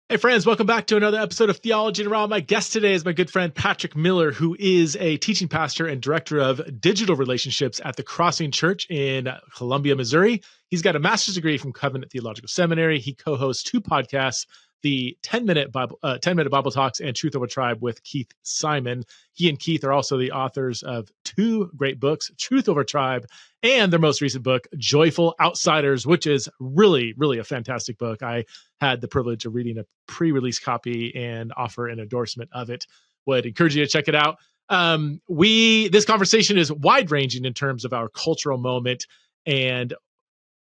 Hey friends, welcome back to another episode of Theology in a Raw. My guest today is my good friend Patrick Miller, who is a teaching pastor and director of digital relationships at the Crossing Church in Columbia, Missouri. He's got a master's degree from Covenant Theological Seminary. He co-hosts two podcasts, the 10-minute Bible Talks and Truth Over Tribe with Keith Simon. He and Keith are also the authors of two great books, Truth Over Tribe and their most recent book, Joyful Outsiders, which is really, really a fantastic book. I had the privilege of reading a pre-release copy and offer an endorsement of it. Would encourage you to check it out. This conversation is wide-ranging in terms of our cultural moment and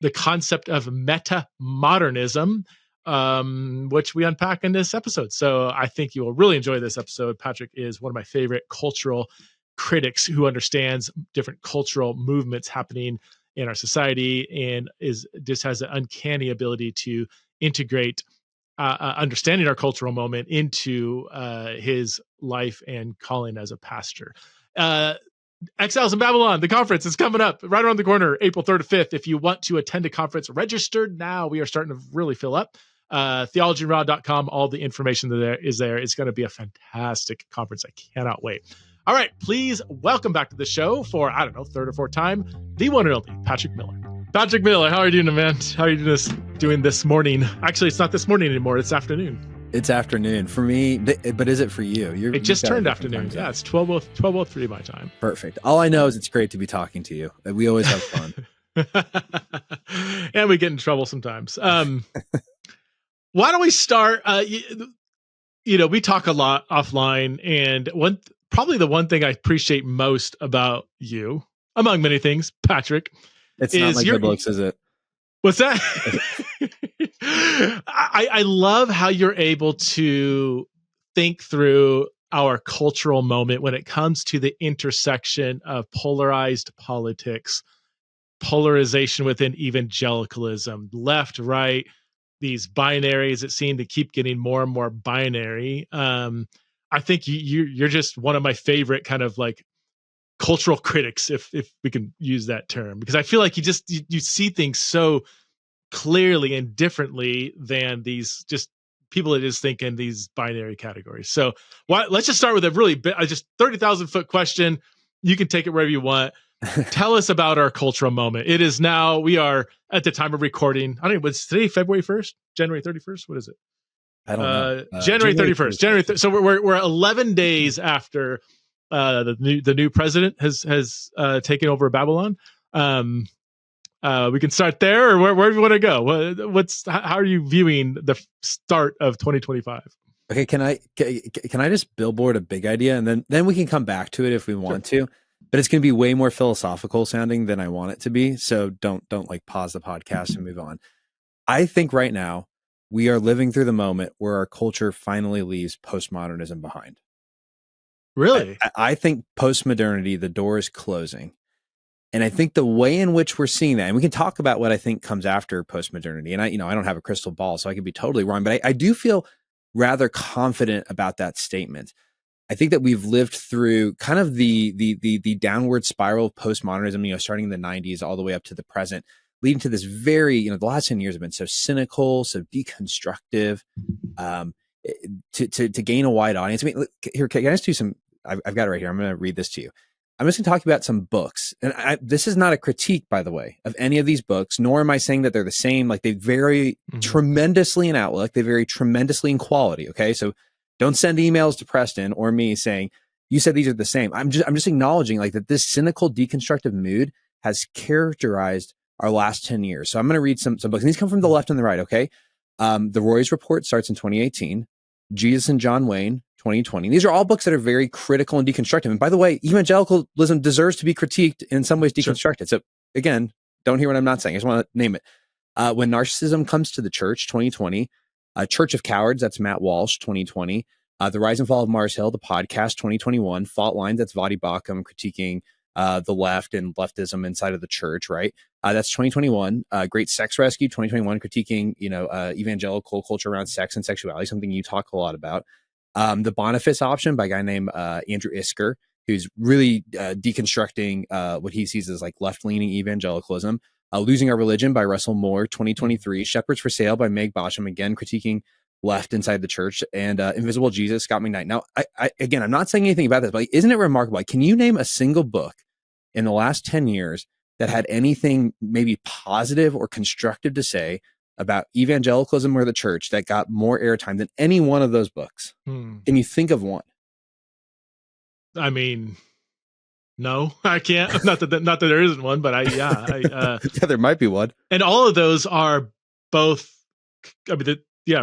the concept of Metamodernism, which we unpack in this episode. So I think you will really enjoy this episode. Patrick is one of my favorite cultural critics who understands different cultural movements happening in our society and just has an uncanny ability to integrate understanding our cultural moment into his life and calling as a pastor. Exiles in Babylon, the conference is coming up right around the corner, April 3rd to 5th. If you want to attend a conference, register now. We are starting to really fill up. theologyraw.com, all the information there is there. It's going to be a fantastic conference. I cannot wait. All right, please welcome back to the show for, third or fourth time, the one and only Patrick Miller. Patrick Miller, how are you doing, man? How are you doing this morning? Actually, it's not this morning anymore. It's afternoon. It's afternoon for me, but is it for you? It just turned afternoon. Yeah, it's 12:03 my time. Perfect. All I know is it's great to be talking to you. We always have fun. And we get in trouble sometimes. Why don't we start? We talk a lot offline, and probably the one thing I appreciate most about you, among many things, Patrick, it's not like the books, is it? What's that? I love how you're able to think through our cultural moment when it comes to the intersection of polarized politics, polarization within evangelicalism, left, right, these binaries that seem to keep getting more and more binary. I think you're just one of my favorite kind of like cultural critics, if we can use that term, because I feel like you see things so clearly and differently than these just people that just think in these binary categories. So let's just start with a really just 30,000 foot question. You can take it wherever you want. Tell us about our cultural moment. It is now, we are at the time of recording. I don't know, was today February 1st, January 31st? What is it? I don't know. January 31st. So we're 11 days after the new president has taken over Babylon. We can start there, or where do you want to go? How are you viewing the start of 2025? Okay, can I just billboard a big idea, and then we can come back to it if we want to. But it's going to be way more philosophical sounding than I want it to be. So don't like pause the podcast and move on. I think right now we are living through the moment where our culture finally leaves postmodernism behind. Really? I think postmodernity, the door is closing. And I think the way in which we're seeing that, and we can talk about what I think comes after postmodernity. And I don't have a crystal ball, so I could be totally wrong, but I do feel rather confident about that statement. I think that we've lived through kind of the downward spiral of postmodernism, starting in the 90s all the way up to the present, leading to this very, the last 10 years have been so cynical, so deconstructive, to gain a wide audience. I mean, look, here, can I just do some, I've got it right here. I'm going to read this to you. I'm just going to talk about some books. And this is not a critique, by the way, of any of these books, nor am I saying that they're the same. Like, they vary tremendously in outlook. They vary tremendously in quality. Okay. So don't send emails to Preston or me saying, you said these are the same. I'm just acknowledging like that this cynical, deconstructive mood has characterized our last 10 years. So I'm going to read some books, and these come from the left and the right. Okay. The Roy's Report starts in 2018. Jesus and John Wayne, 2020. These are all books that are very critical and deconstructive. And by the way, evangelicalism deserves to be critiqued, in some ways deconstructed. Sure. So again, don't hear what I'm not saying. I just want to name it. When Narcissism Comes to the Church, 2020. Church of Cowards, that's Matt Walsh, 2020. The Rise and Fall of Mars Hill, the podcast, 2021. Fault Lines, that's Vadi Bakum critiquing the left and leftism inside of the church, right? That's 2021. Great Sex Rescue, 2021, critiquing, evangelical culture around sex and sexuality, something you talk a lot about. The Boniface Option by a guy named Andrew Isker, who's really deconstructing what he sees as like left-leaning evangelicalism. Losing Our Religion by Russell Moore, 2023. Shepherds for Sale by Meg Bosham, again critiquing left inside the church, and Invisible Jesus, Scott McKnight. Now, again, I'm not saying anything about this, but like, isn't it remarkable? Like, can you name a single book in the last 10 years that had anything maybe positive or constructive to say about evangelicalism or the church that got more airtime than any one of those books? Can you think of one? I mean, no, I can't. Not that there isn't one, but yeah, there might be one. And all of those are both, I mean,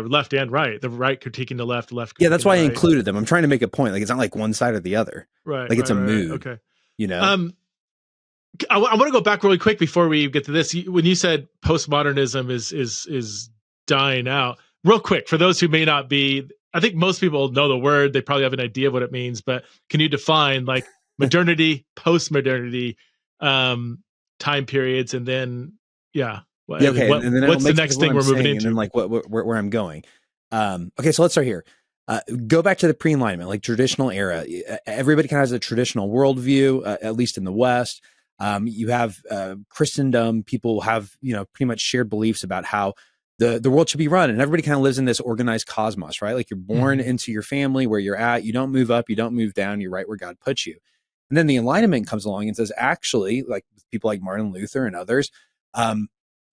left and right. The right critiquing the left. Yeah, that's why I right. included them. I'm trying to make a point. Like, it's not like one side or the other. Right. Like, it's a mood. Okay. You know? I want to go back really quick before we get to this. When you said postmodernism is dying out, real quick, for those who may not be, I think most people know the word. They probably have an idea of what it means, but can you define like modernity, postmodernity, time periods, and then okay. And then what's the next thing we're moving into? And then like where I'm going. Okay, so let's start here. Go back to the pre-Enlightenment, like traditional era. Everybody kind of has a traditional worldview, at least in the West. You have Christendom. People have, pretty much shared beliefs about how the world should be run, and everybody kind of lives in this organized cosmos, right? Like, you're born into your family where you're at. You don't move up, you don't move down. You're right where God puts you. And then the Enlightenment comes along and says, actually, like people like Martin Luther and others,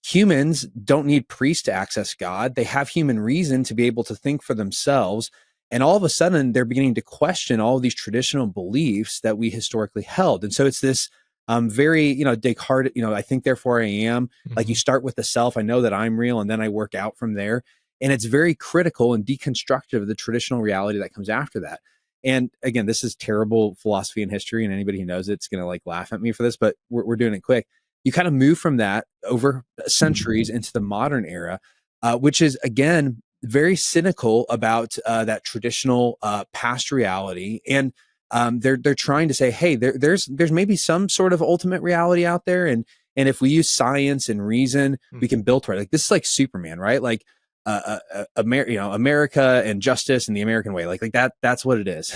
humans don't need priests to access God. They have human reason to be able to think for themselves. And all of a sudden, they're beginning to question all of these traditional beliefs that we historically held. And so it's this very, Descartes, I think, therefore I am. Like, you start with the self. I know that I'm real, and then I work out from there. And it's very critical and deconstructive of the traditional reality that comes after that. And again, this is terrible philosophy and history, and anybody who knows it's going to like laugh at me for this, but we're doing it quick. You kind of move from that over centuries into the modern era, which is, again, very cynical about that traditional past reality. And they're trying to say, hey, there's maybe some sort of ultimate reality out there, and if we use science and reason, we can build toward it. Like, this is like Superman, right? Like America and justice and the American way, like that's what it is,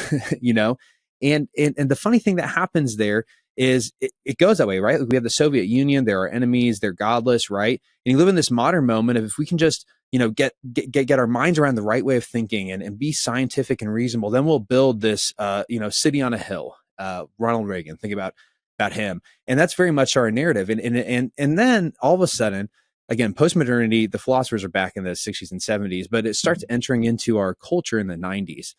And the funny thing that happens there is it goes that way, right? Like, we have the Soviet Union, there are enemies, they're godless, right? And you live in this modern moment of, if we can just get our minds around the right way of thinking and be scientific and reasonable, then we'll build this city on a hill. Ronald Reagan, think about him, and that's very much our narrative. And then all of a sudden, again, postmodernity, the philosophers are back in the 60s and 70s, but it starts entering into our culture in the 90s.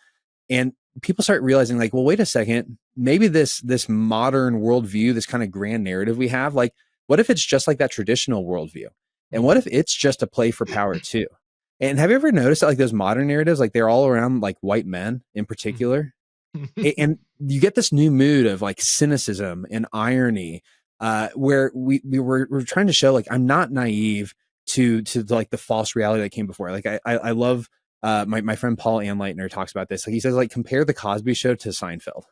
And people start realizing, like, well, wait a second, maybe this modern worldview, this kind of grand narrative we have, like, what if it's just like that traditional worldview? And what if it's just a play for power too? And have you ever noticed that, like, those modern narratives, like, they're all around like white men in particular? And you get this new mood of like cynicism and irony, where we're trying to show, like, I'm not naive to like the false reality that came before. Like, I love my friend Paul Anleitner talks about this. Like, he says, like, compare the Cosby Show to Seinfeld.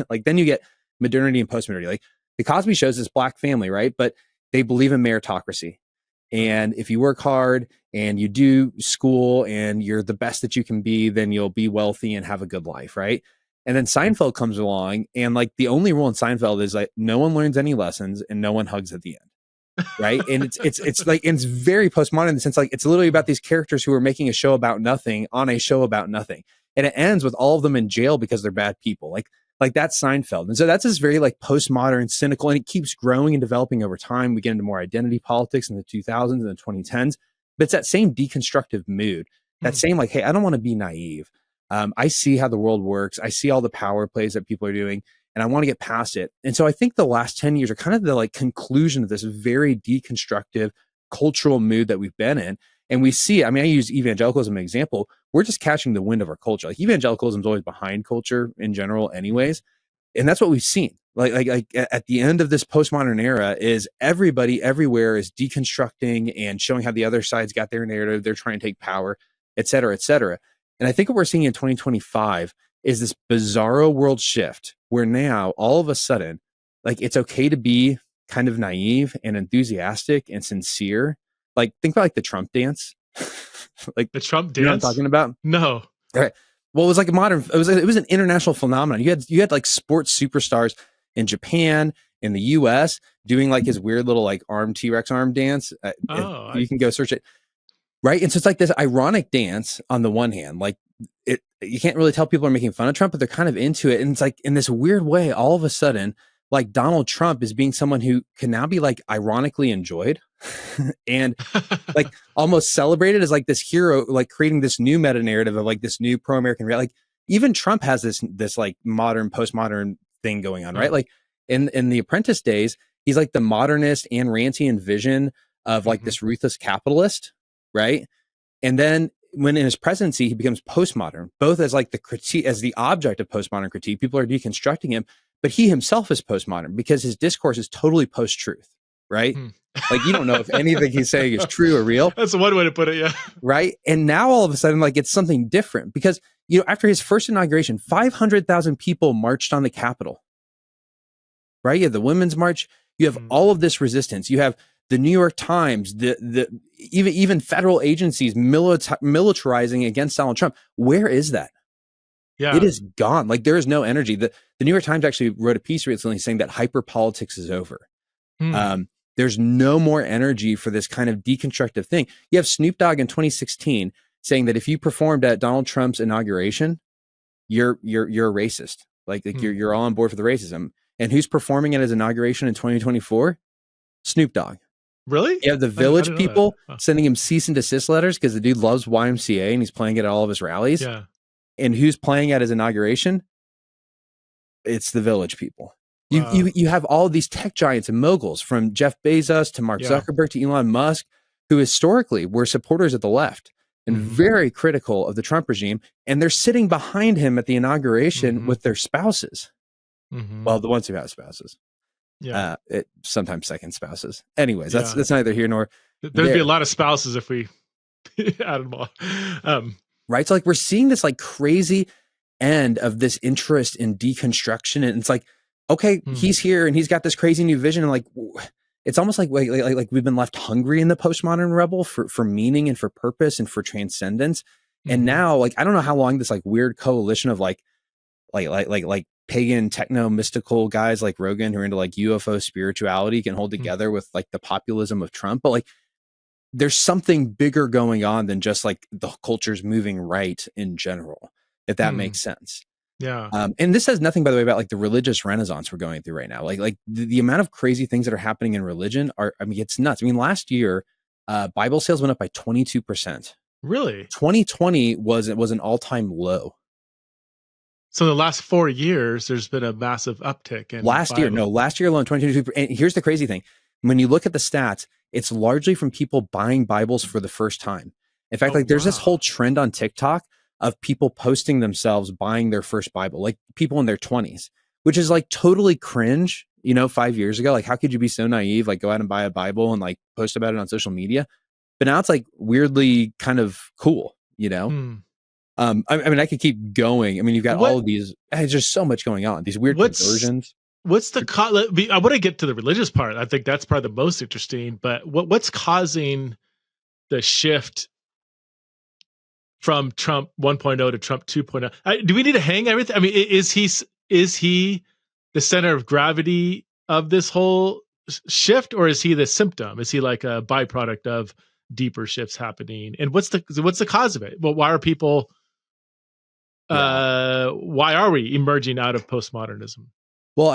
Like, then you get modernity and postmodernity. Like, the Cosby Show is this black family, right? But they believe in meritocracy. And if you work hard and you do school and you're the best that you can be, then you'll be wealthy and have a good life, right? And then Seinfeld comes along, and like, the only rule in Seinfeld is like, no one learns any lessons and no one hugs at the end, right? And it's like, it's very postmodern in the sense, like, it's literally about these characters who are making a show about nothing on a show about nothing, and it ends with all of them in jail because they're bad people. Like that's Seinfeld. And so that's this very like postmodern, cynical, and it keeps growing and developing over time. We get into more identity politics in the 2000s and the 2010s, but it's that same deconstructive mood, that same like, hey, I don't want to be naive. I see how the world works. I see all the power plays that people are doing, and I want to get past it. And so I think the last 10 years are kind of the like conclusion of this very deconstructive cultural mood that we've been in. And we see, I mean, I use evangelicalism as an example. We're just catching the wind of our culture. Like, evangelicalism is always behind culture in general anyways. And that's what we've seen. Like at the end of this postmodern era is everybody everywhere is deconstructing and showing how the other side's got their narrative. They're trying to take power, et cetera, et cetera. And I think what we're seeing in 2025 is this bizarro world shift where now all of a sudden, like, it's okay to be kind of naive and enthusiastic and sincere. Like, think about like the Trump dance. Like, the Trump dance? You know what I'm talking about? No. All right. Well, it was like it was an international phenomenon. You had like sports superstars in Japan, in the US, doing like his weird little like arm T-Rex arm dance. You can go search it. Right. And so it's like this ironic dance on the one hand, like you can't really tell people are making fun of Trump, but they're kind of into it. And it's like in this weird way, all of a sudden, like Donald Trump is being someone who can now be like ironically enjoyed and like almost celebrated as like this hero, like creating this new meta narrative of like this new pro-American reality. Like even Trump has this like modern, postmodern thing going on, right? Like in the Apprentice days, he's like the modernist and Rantian vision of like this ruthless capitalist, right? And then when in his presidency, he becomes postmodern, both as like the critique, as the object of postmodern critique. People are deconstructing him, but he himself is postmodern because his discourse is totally post-truth, right? Like you don't know if anything he's saying is true or real. That's one way to put it, yeah. Right. And now all of a sudden, like it's something different because, you know, after his first inauguration, 500,000 people marched on the Capitol. Right. You have the Women's March. You have all of this resistance. You have the New York Times, even federal agencies militarizing against Donald Trump. Where is that? Yeah. It is gone. Like there is no energy. The New York Times actually wrote a piece recently saying that hyper politics is over. There's no more energy for this kind of deconstructive thing. You have Snoop Dogg in 2016 saying that if you performed at Donald Trump's inauguration, you're a racist. Like you're all on board for the racism. And who's performing at his inauguration in 2024? Snoop Dogg. Really? You have the Village people sending him cease and desist letters because the dude loves YMCA and he's playing it at all of his rallies. Yeah. And who's playing at his inauguration? It's the Village people. You have all of these tech giants and moguls from Jeff Bezos to Mark Zuckerberg to Elon Musk, who historically were supporters of the left and very critical of the Trump regime. And they're sitting behind him at the inauguration with their spouses. Well, the ones who have spouses. Yeah. Sometimes second spouses. Anyways, that's neither here nor there'd be a lot of spouses if we added them all. Right. So like we're seeing this like crazy end of this interest in deconstruction. And it's like, okay, he's here and he's got this crazy new vision. And like, it's almost like we've been left hungry in the postmodern rebel for meaning and for purpose and for transcendence. And now, like, I don't know how long this like weird coalition of like pagan techno mystical guys like Rogan who are into like UFO spirituality can hold together with like the populism of Trump. But like, there's something bigger going on than just like the culture's moving right in general, if that makes sense. Yeah. And this says nothing, by the way, about like the religious renaissance we're going through right now. Like the amount of crazy things that are happening in religion it's nuts. I mean, last year, Bible sales went up by 22%. Really? 2020 was an all-time low. So the last 4 years, there's been a massive uptick. Last year alone, 22%. And here's the crazy thing. When you look at the stats, it's largely from people buying Bibles for the first time. In fact, there's this whole trend on TikTok of people posting themselves buying their first Bible, like people in their 20s, which is like totally cringe, 5 years ago. Like, how could you be so naive? Like, go out and buy a Bible and like post about it on social media. But now it's like weirdly kind of cool, I mean, I could keep going. I mean, you've got all of these, there's just so much going on, these weird conversions. What's the I want to get to the religious part. I think that's probably the most interesting, but what's causing the shift from Trump 1.0 to Trump 2.0? Do we need to hang everything? I mean, is he the center of gravity of this whole shift, or is he the symptom? Is he like a byproduct of deeper shifts happening? And what's the cause of it? Well, why are people why are we emerging out of postmodernism? Well,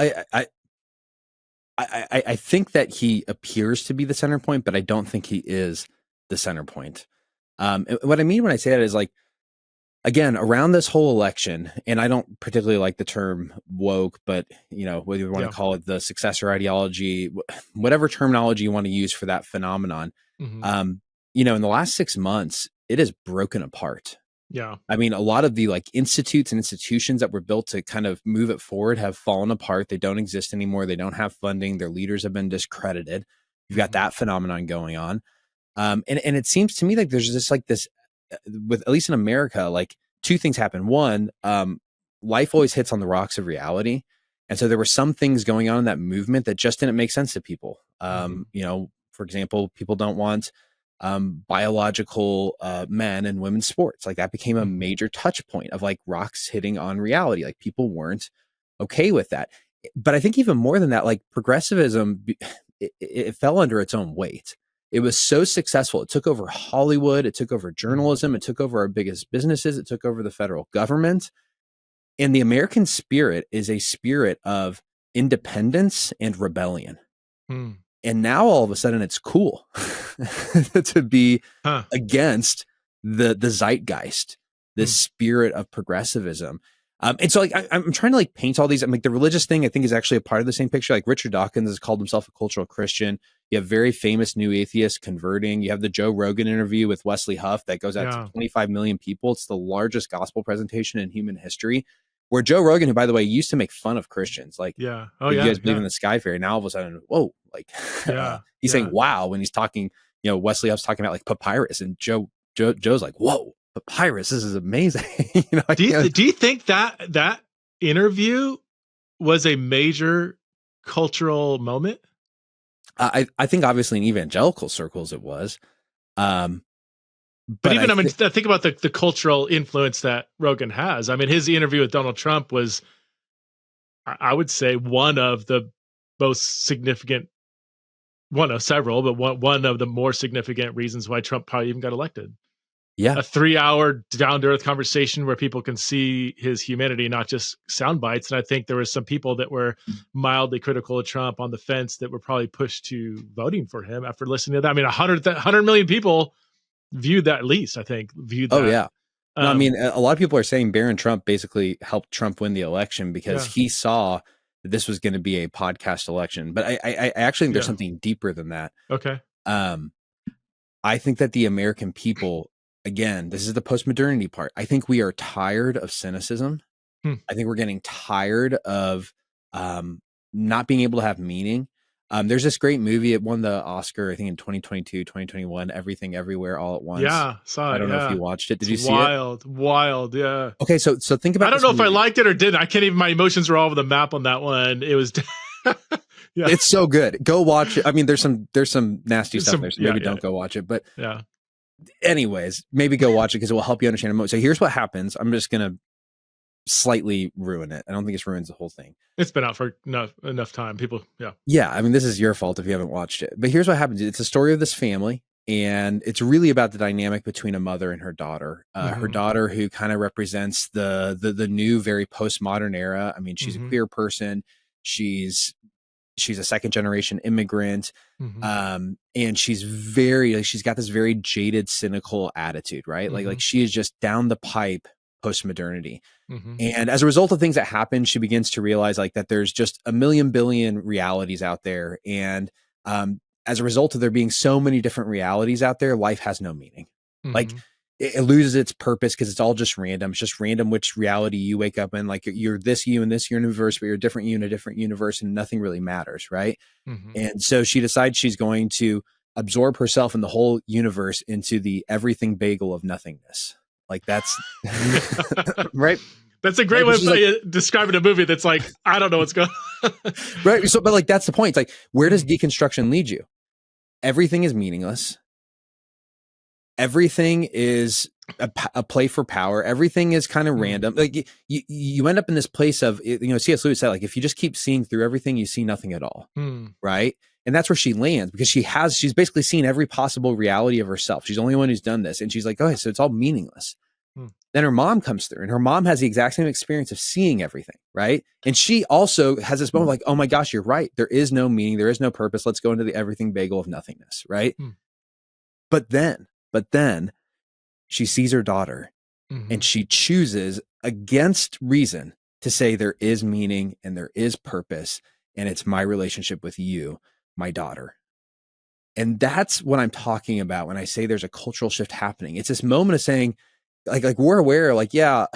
I think that he appears to be the center point, but I don't think he is the center point. What I mean when I say that is like, again, around this whole election, and I don't particularly like the term woke, but whether you want to call it the successor ideology, whatever terminology you want to use for that phenomenon, in the last 6 months, it has broken apart. Yeah. I mean, a lot of the like institutes and institutions that were built to kind of move it forward have fallen apart. They don't exist anymore. They don't have funding. Their leaders have been discredited. You've got that phenomenon going on. And it seems to me like there's just like this, with at least in America, like two things happen. One, life always hits on the rocks of reality. And so there were some things going on in that movement that just didn't make sense to people. For example, people don't want biological men and women's sports. Like that became a major touch point of like rocks hitting on reality. Like people weren't okay with that. But I think even more than that, like progressivism, it fell under its own weight. It was so successful. It took over Hollywood. It took over journalism. It took over our biggest businesses. It took over the federal government. And the American spirit is a spirit of independence and rebellion. And now all of a sudden it's cool to be against the zeitgeist, this spirit of progressivism. And so like, I'm trying to like paint all these. I'm like, the religious thing I think is actually a part of the same picture. Like Richard Dawkins has called himself a cultural Christian. You have very famous new atheists converting. You have the Joe Rogan interview with Wesley Huff that goes out to 25 million people. It's the largest gospel presentation in human history, where Joe Rogan, who by the way used to make fun of Christians, like, you guys believe in the sky fairy. Now all of a sudden, whoa, like he's saying wow when he's talking. You know, Wesley Huff's talking about like papyrus, and Joe's like, whoa, papyrus, this is amazing. You know, do you think that interview was a major cultural moment? I think obviously in evangelical circles it was. But even I think about the cultural influence that Rogan has. I mean, his interview with Donald Trump was, I would say, one of the most significant, one of several, but one of the more significant reasons why Trump probably even got elected. Yeah. A 3-hour down-to-earth conversation where people can see his humanity, not just sound bites. And I think there were some people that were mildly critical of Trump on the fence that were probably pushed to voting for him after listening to that. I mean, 100 million people viewed that, at least, I think, viewed that. Oh, yeah. No, I mean, a lot of people are saying Barron Trump basically helped Trump win the election because he saw that this was going to be a podcast election. But I actually think there's something deeper than that. Okay. I think that the American people, again, this is the postmodernity part. I think we are tired of cynicism. I think we're getting tired of not being able to have meaning. There's this great movie. It won the Oscar, I think, in 2022, 2021, Everything Everywhere All at Once. Yeah, saw it. I don't know if you watched it. Did you see it? Wild, yeah. Okay, so think about. I don't know if I liked it or didn't. I can't even. My emotions were all over the map on that one. It was. It's so good. Go watch it. I mean, there's some nasty stuff there, so maybe don't go watch it. But anyways, maybe go watch it because it will help you understand emotion. So here's what happens. I'm just gonna slightly ruin it. I don't think it ruins the whole thing. It's been out for enough time. People, I mean, this is your fault if you haven't watched it. But here's what happens. It's a story of this family, and it's really about the dynamic between a mother and her daughter. Her daughter, who kind of represents the new, very postmodern era. I mean, she's a queer person. She's a second generation immigrant. And she's she's got this very jaded, cynical attitude, right? Like she is just down the pipe postmodernity. And as a result of things that happen, she begins to realize like that there's just a million billion realities out there. And as a result of there being so many different realities out there, life has no meaning. Like it loses its purpose because it's all just random. It's just random which reality you wake up in. Like you're this you in this universe, but you're a different you in a different universe, and nothing really matters, right? And so she decides she's going to absorb herself in the whole universe into the everything bagel of nothingness. Like that's right. That's a great way of describing a movie that's like, I don't know what's going on. Right. So, but like, that's the point. It's like, where does deconstruction lead you? Everything is meaningless. Everything is a play for power. Everything is kind of random. Like you end up in this place of, C.S. Lewis said, like, if you just keep seeing through everything, you see nothing at all. Right. And that's where she lands because she's basically seen every possible reality of herself. She's the only one who's done this. And she's like, okay, so it's all meaningless. Then her mom comes through and her mom has the exact same experience of seeing everything. Right. And she also has this moment like, oh my gosh, you're right. There is no meaning. There is no purpose. Let's go into the everything bagel of nothingness. Right. But then she sees her daughter and she chooses against reason to say there is meaning and there is purpose. And it's my relationship with you, my daughter. And that's what I'm talking about when I say there's a cultural shift happening. It's this moment of saying, like we're aware, like, yeah,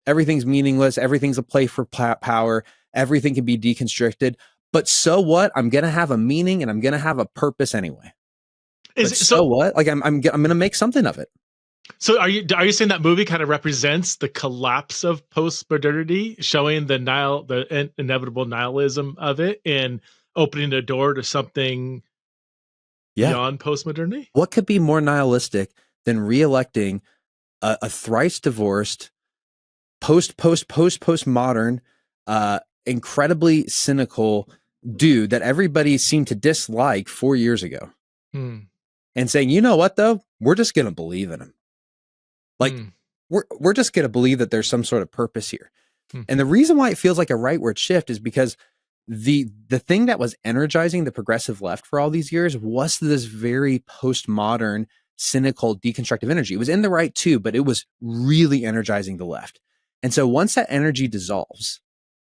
everything's meaningless. Everything's a play for power. Everything can be deconstructed. But so what? I'm going to have a meaning and I'm going to have a purpose anyway. So what? Like I'm going to make something of it. So are you saying that movie kind of represents the collapse of postmodernity, showing the inevitable nihilism of it and opening the door to something beyond postmodernity? What could be more nihilistic than reelecting a thrice divorced, postmodern, incredibly cynical dude that everybody seemed to dislike 4 years ago? and saying, you know what, though, we're just going to believe in him. Like we're just going to believe that there's some sort of purpose here. And the reason why it feels like a rightward shift is because the thing that was energizing the progressive left for all these years was this very postmodern, cynical, deconstructive energy. It was in the right too, but it was really energizing the left. And so once that energy dissolves,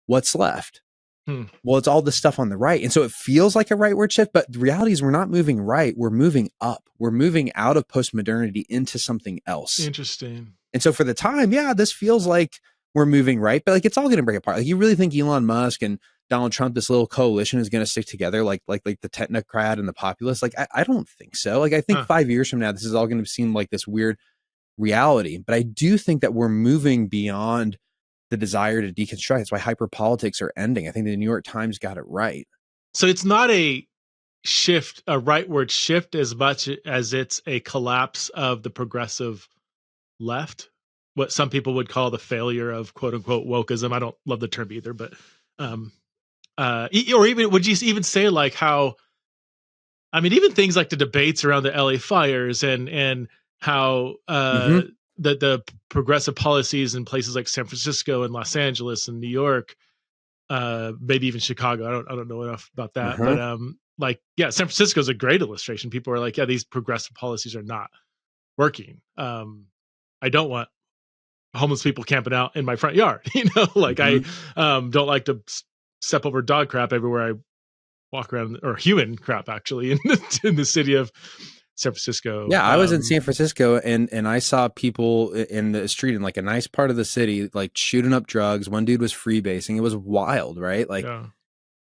what's left? Well, it's all the stuff on the right. And so it feels like a rightward shift, but the reality is we're not moving right. We're moving up. We're moving out of postmodernity into something else. Interesting. And so for the time, yeah, this feels like we're moving right, but like it's all going to break apart. Like you really think Elon Musk and Donald Trump, this little coalition is going to stick together like the technocrat and the populace? Like I don't think so. Like I think 5 years from now, this is all going to seem like this weird reality. But I do think that we're moving beyond the desire to deconstruct. That's why hyperpolitics are ending. I think the New York Times got it right. So it's not a shift, a rightward shift, as much as it's a collapse of the progressive left, what some people would call the failure of quote unquote wokeism. I don't love the term either, but or even would you even say like how, I mean, even things like the debates around the LA fires and how the progressive policies in places like San Francisco and Los Angeles and New York, maybe even Chicago. I don't know enough about that, but like, yeah, San Francisco is a great illustration. People are like, yeah, these progressive policies are not working. I don't want homeless people camping out in my front yard. You know, like I don't like to step over dog crap everywhere I walk around, or human crap actually in the city of San Francisco. Yeah, I was in San Francisco and I saw people in the street in like a nice part of the city, like shooting up drugs. One dude was freebasing. It was wild, right? Like,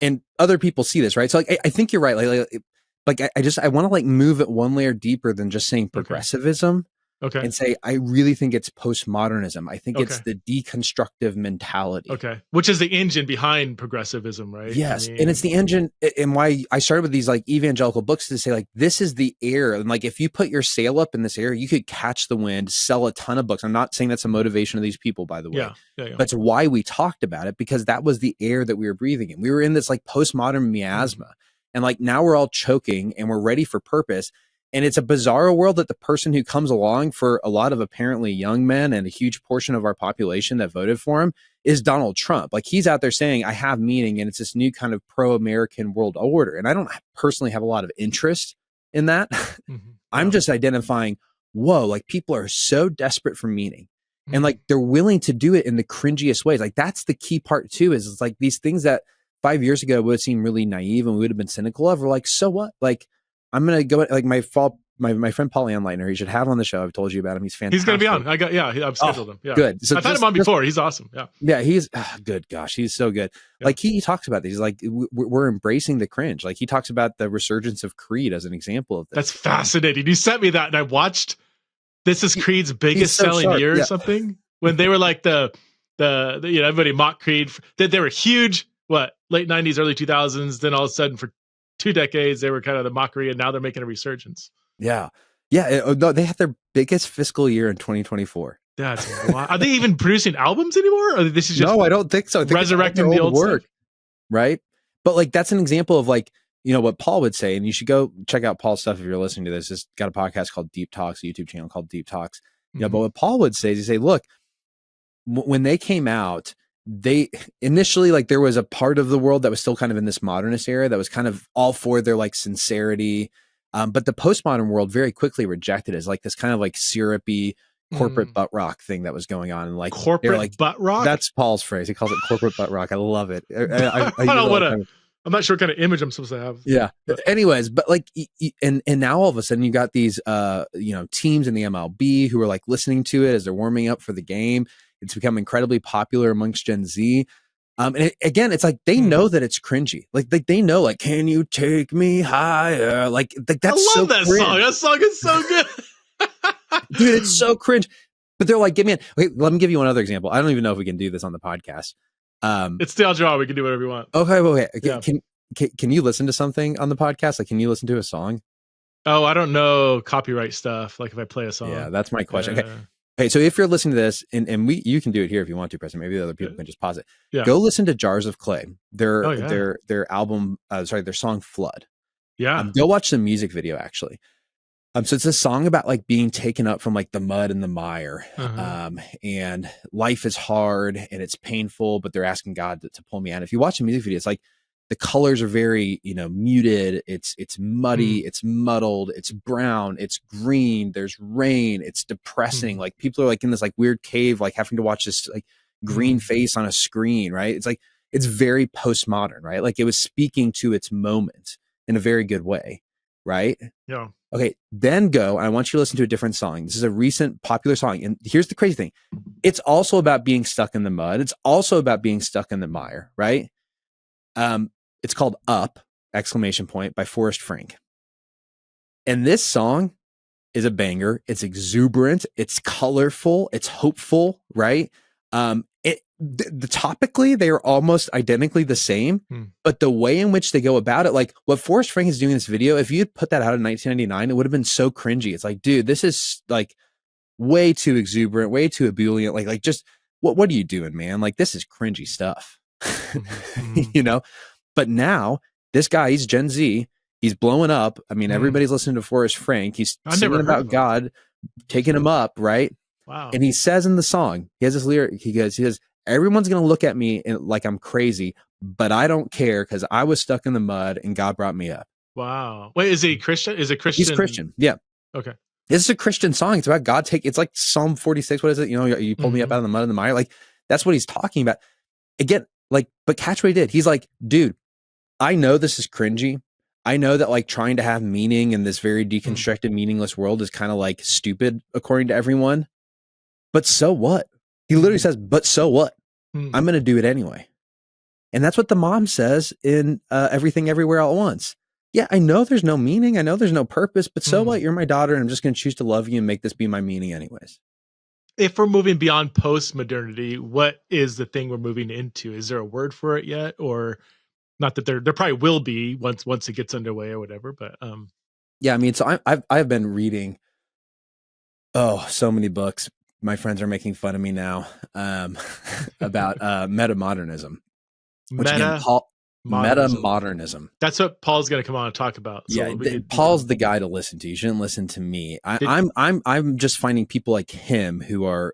and other people see this, right? So like, I think you're right. I want to like move it one layer deeper than just saying progressivism. And say, I really think it's postmodernism. I think it's the deconstructive mentality. Which is the engine behind progressivism, right? Yes. And it's the engine, and why I started with these like evangelical books to say like, this is the air. And like, if you put your sail up in this air, you could catch the wind, sell a ton of books. I'm not saying that's a motivation of these people, by the way. But it's why we talked about it, because that was the air that we were breathing in. We were in this like postmodern miasma. And like, now we're all choking and we're ready for purpose. And it's a bizarro world that the person who comes along for a lot of apparently young men and a huge portion of our population that voted for him is Donald Trump. Like he's out there saying, I have meaning, and it's this new kind of pro-American world order. And I don't personally have a lot of interest in that. I'm just identifying, whoa, like people are so desperate for meaning. And like they're willing to do it in the cringiest ways. Like that's the key part too, is it's like these things that 5 years ago would seem really naive and we would have been cynical of. We're like, so what? Like, I'm going to go like my friend Paul Anleitner, you should have him on the show. I've told you about him. He's fantastic. He's going to be on. I've scheduled him. Yeah. Good. So I've had him on before. He's awesome. Yeah. He's good. Gosh, he's so good. Yeah. Like he talks about this. He's like, we're embracing the cringe. Like he talks about the resurgence of Creed as an example of this. That's fascinating. You sent me that and I watched, this is Creed's biggest selling year or something. When they were like the everybody mocked Creed. They were huge, late 90s, early 2000s. Then all of a sudden for 2 decades, they were kind of the mockery, and now they're making a resurgence. Yeah. They had their biggest fiscal year in 2024. That's wild. Are they even producing albums anymore? Or this is just I don't think so. I think resurrecting the old work, right? But like that's an example of like, what Paul would say, and you should go check out Paul's stuff if you're listening to this. He's got a podcast called Deep Talks, a YouTube channel called Deep Talks. But what Paul would say is he'd say, look, when they came out, they initially, like, there was a part of the world that was still kind of in this modernist era that was kind of all for their like sincerity. But the postmodern world very quickly rejected it as like this kind of like syrupy corporate butt rock thing that was going on. And like corporate butt rock. That's Paul's phrase. He calls it corporate butt rock. I love it. I'm not sure what kind of image I'm supposed to have. Yeah. But anyways, but like, and now all of a sudden you got these, teams in the MLB who are like listening to it as they're warming up for the game. It's become incredibly popular amongst Gen Z. And it's like, they know that it's cringy. Like they know, like, can you take me higher? Like that's I love that song. That song is so good. Dude, it's so cringe. But they're like, okay, let me give you one other example. I don't even know if we can do this on the podcast. It's the Algebra. We can do whatever you want. Okay. Yeah. Can you listen to something on the podcast? Like, can you listen to a song? Oh, I don't know copyright stuff. Like if I play a song. Yeah, that's my question. Okay, so if you're listening to this, and you can do it here if you want to, Preston. Maybe the other people can just pause it. Yeah. Go listen to Jars of Clay. Their album, their song Flood. Yeah. Go watch the music video, actually. So it's a song about like being taken up from like the mud and the mire. Uh-huh. And life is hard and it's painful, but they're asking God to pull me out. If you watch the music video, it's like the colors are very, muted. It's muddy, it's muddled, it's brown, it's green, there's rain, it's depressing. Like people are like in this like weird cave, like having to watch this like green face on a screen, right? It's like, it's very postmodern, right? Like it was speaking to its moment in a very good way, right? Yeah. Okay, then I want you to listen to a different song. This is a recent popular song. And here's the crazy thing. It's also about being stuck in the mud. It's also about being stuck in the mire, right? It's called Up, ! By Forrest Frank. And this song is a banger. It's exuberant. It's colorful. It's hopeful, right? Topically, they are almost identically the same, but the way in which they go about it, like what Forrest Frank is doing in this video, if you had put that out in 1999, it would have been so cringy. It's like, dude, this is like way too exuberant, way too ebullient. Like just what are you doing, man? Like this is cringy stuff, But now this guy, he's Gen Z, he's blowing up. I mean, everybody's listening to Forrest Frank. He's singing about God taking him up, right? Wow. And he says in the song, he has this lyric. He says, everyone's going to look at me like I'm crazy, but I don't care because I was stuck in the mud and God brought me up. Wow. Wait, is he Christian? Is it Christian? He's Christian. Yeah. Okay. This is a Christian song. It's about God it's like Psalm 46. What is it? You pulled me up out of the mud and the mire. Like that's what he's talking about. Again, like, but catch what he did. He's like, dude, I know this is cringy. I know that like trying to have meaning in this very deconstructed, meaningless world is kind of like stupid according to everyone. But so what? He literally says, but so what? I'm going to do it anyway. And that's what the mom says in Everything Everywhere All at Once. Yeah, I know there's no meaning. I know there's no purpose, but so what? You're my daughter and I'm just going to choose to love you and make this be my meaning anyways. If we're moving beyond postmodernity, what is the thing we're moving into? Is there a word for it yet? Or not that there probably will be once it gets underway or whatever, but yeah, I mean, so I've been reading so many books. My friends are making fun of me now about metamodernism. Metamodernism. That's what Paul's going to come on and talk about. So yeah, Paul's the guy to listen to. You shouldn't listen to me. I'm just finding people like him who are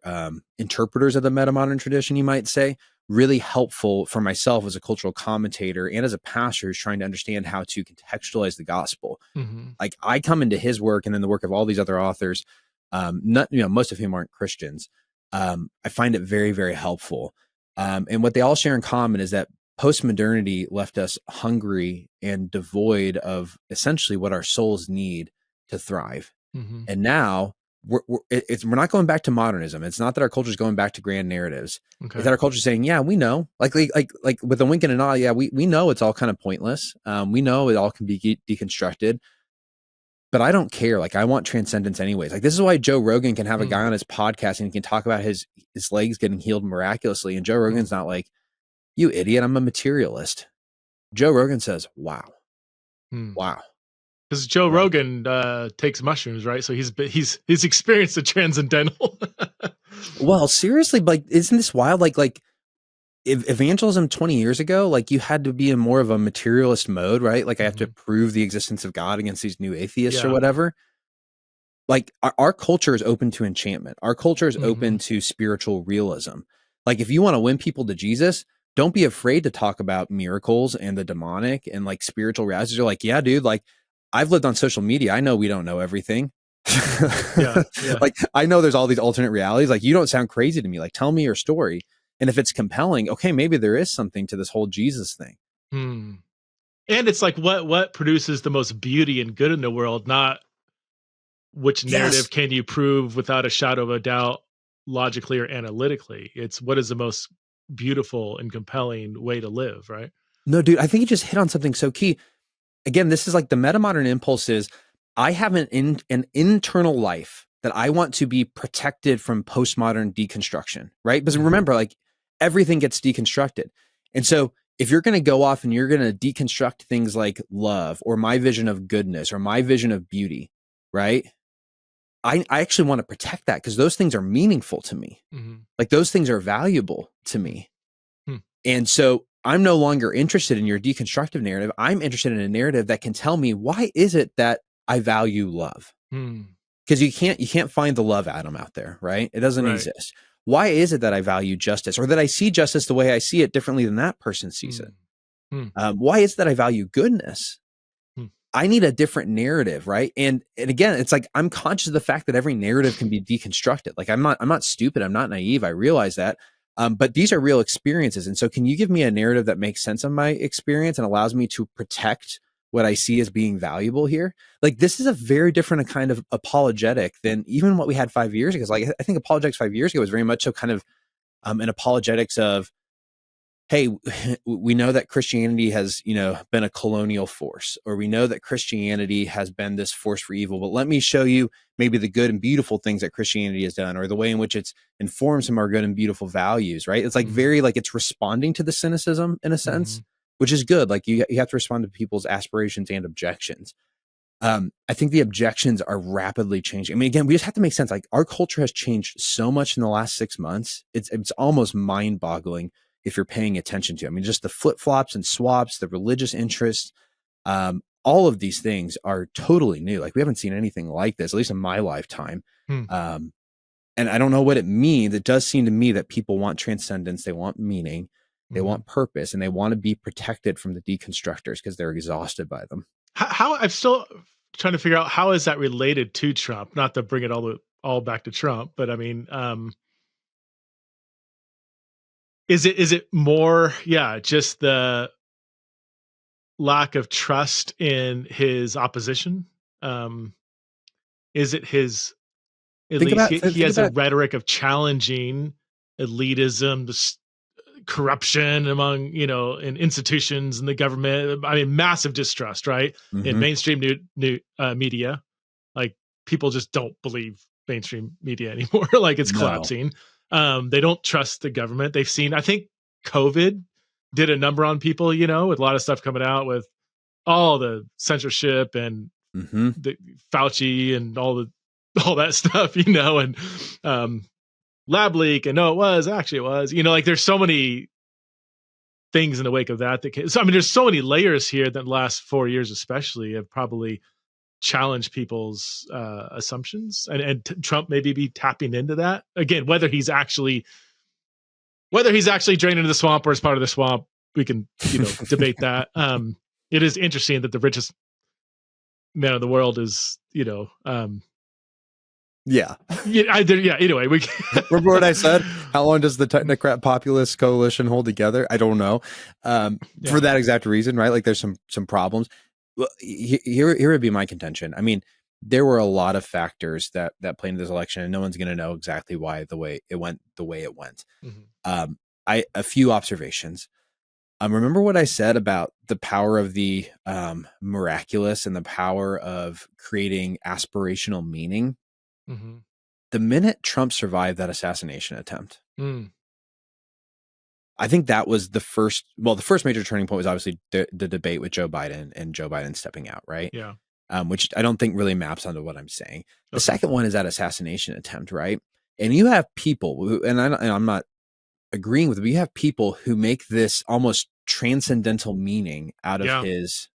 interpreters of the metamodern tradition, you might say, really helpful for myself as a cultural commentator and as a pastor who's trying to understand how to contextualize the gospel. Like I come into his work and then the work of all these other authors. Most of whom aren't Christians. I find it very, very helpful. And what they all share in common is that postmodernity left us hungry and devoid of essentially what our souls need to thrive. And now we're not going back to modernism. It's not that our culture is going back to grand narratives. Okay. It's that our culture is saying, yeah, we know, like with a wink and a nod. Yeah, we know it's all kind of pointless. We know it all can be deconstructed. But I don't care. Like I want transcendence anyways. Like this is why Joe Rogan can have a guy on his podcast and he can talk about his legs getting healed miraculously. And Joe Rogan's not like, you idiot, I'm a materialist. Joe Rogan says, wow. Wow. Because Joe Rogan takes mushrooms, right? So he's experienced the transcendental. Well, seriously, like isn't this wild? Like evangelism 20 years ago, like you had to be in more of a materialist mode, right? Like I have to prove the existence of God against these new atheists or whatever. Like our culture is open to enchantment. Our culture is open to spiritual realism. Like if you want to win people to Jesus, don't be afraid to talk about miracles and the demonic and like spiritual realities. You're like, yeah, dude, like I've lived on social media. I know we don't know everything. Like I know there's all these alternate realities. Like you don't sound crazy to me. Like tell me your story. And if it's compelling, okay, maybe there is something to this whole Jesus thing. And it's like what produces the most beauty and good in the world, not which narrative can you prove without a shadow of a doubt, logically or analytically. It's what is the most beautiful and compelling way to live, right? No, dude, I think you just hit on something so key. Again, this is like the metamodern impulse is I have an internal life that I want to be protected from postmodern deconstruction, right? Because remember, like everything gets deconstructed. And so if you're going to go off and you're going to deconstruct things like love or my vision of goodness or my vision of beauty, right? I actually want to protect that because those things are meaningful to me. Like those things are valuable to me. And so I'm no longer interested in your deconstructive narrative. I'm interested in a narrative that can tell me why is it that I value love? Hmm. Because you can't find the love atom out there, right? It doesn't Right. exist. Why is it that I value justice, or that I see justice the way I see it differently than that person sees Hmm. it? Hmm. Why is it that I value goodness? Hmm. I need a different narrative, right? And again, it's like I'm conscious of the fact that every narrative can be deconstructed. Like I'm not stupid. I'm not naive. I realize that. But these are real experiences. And so can you give me a narrative that makes sense of my experience and allows me to protect what I see as being valuable here? Like this is a very different kind of apologetic than even what we had 5 years ago. Like I think apologetics 5 years ago was very much so kind of an apologetics of, hey, we know that Christianity has, been a colonial force, or we know that Christianity has been this force for evil, but let me show you maybe the good and beautiful things that Christianity has done, or the way in which it's informed some of our good and beautiful values, right? It's like very like it's responding to the cynicism in a sense, which is good. Like you have to respond to people's aspirations and objections. I think the objections are rapidly changing. I mean, again, we just have to make sense. Like our culture has changed so much in the last 6 months. It's almost mind boggling if you're paying attention to. I mean, just the flip flops and swaps, the religious interests, all of these things are totally new. Like we haven't seen anything like this, at least in my lifetime. Hmm. And I don't know what it means. It does seem to me that people want transcendence, they want meaning, they want purpose, and they want to be protected from the deconstructors because they're exhausted by them. How I'm still trying to figure out how is that related to Trump? Not to bring it all back to Trump, but I mean, is it more, just the lack of trust in his opposition? Um, is it his, at Think least about he think has a about rhetoric of challenging elitism, corruption among, in institutions and the government. I mean, massive distrust, right? In Mhm. mainstream media, like people just don't believe mainstream media anymore. Like it's No. collapsing. They don't trust the government. They've seen, I think COVID did a number on people, with a lot of stuff coming out with all the censorship and Mhm. the Fauci and all that stuff, and um lab leak, and no, it was, like there's so many things in the wake of that so I mean there's so many layers here that the last 4 years especially have probably challenged people's assumptions, and Trump maybe be tapping into that again. Whether he's actually draining the swamp or is part of the swamp, we can debate that. It is interesting that the richest man in the world is Yeah. Anyway, we Remember what I said? How long does the technocrat populist coalition hold together? I don't know. For yeah. that exact reason, right? Like there's some problems. Well, here would be my contention. I mean, there were a lot of factors that played into this election, and no one's going to know exactly why the way it went. Mhm. A few observations. Remember what I said about the power of the miraculous and the power of creating aspirational meaning. Mhm. The minute Trump survived that assassination attempt, Mm. I think that was the first major turning point was obviously the debate with Joe Biden and Joe Biden stepping out, right? Yeah. Which I don't think really maps onto what I'm saying. The Okay. second one is that assassination attempt, right? And you have people who, and I'm not agreeing with it, but you have people who make this almost transcendental meaning out of Yeah. his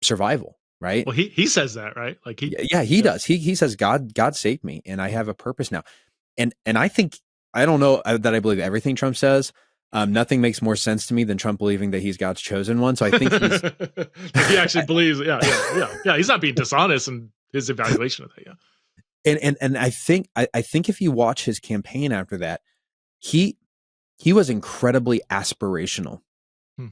survival, right? Well, he says that, right? Like Yeah, he yeah. does. He says, God saved me, and I have a purpose now. And I think I don't know that I believe everything Trump says. Nothing makes more sense to me than Trump believing that he's God's chosen one. So I think he's Like he actually believes. Yeah. He's not being dishonest in his evaluation of that. Yeah. and I think if you watch his campaign after that, he was incredibly aspirational. Hmm.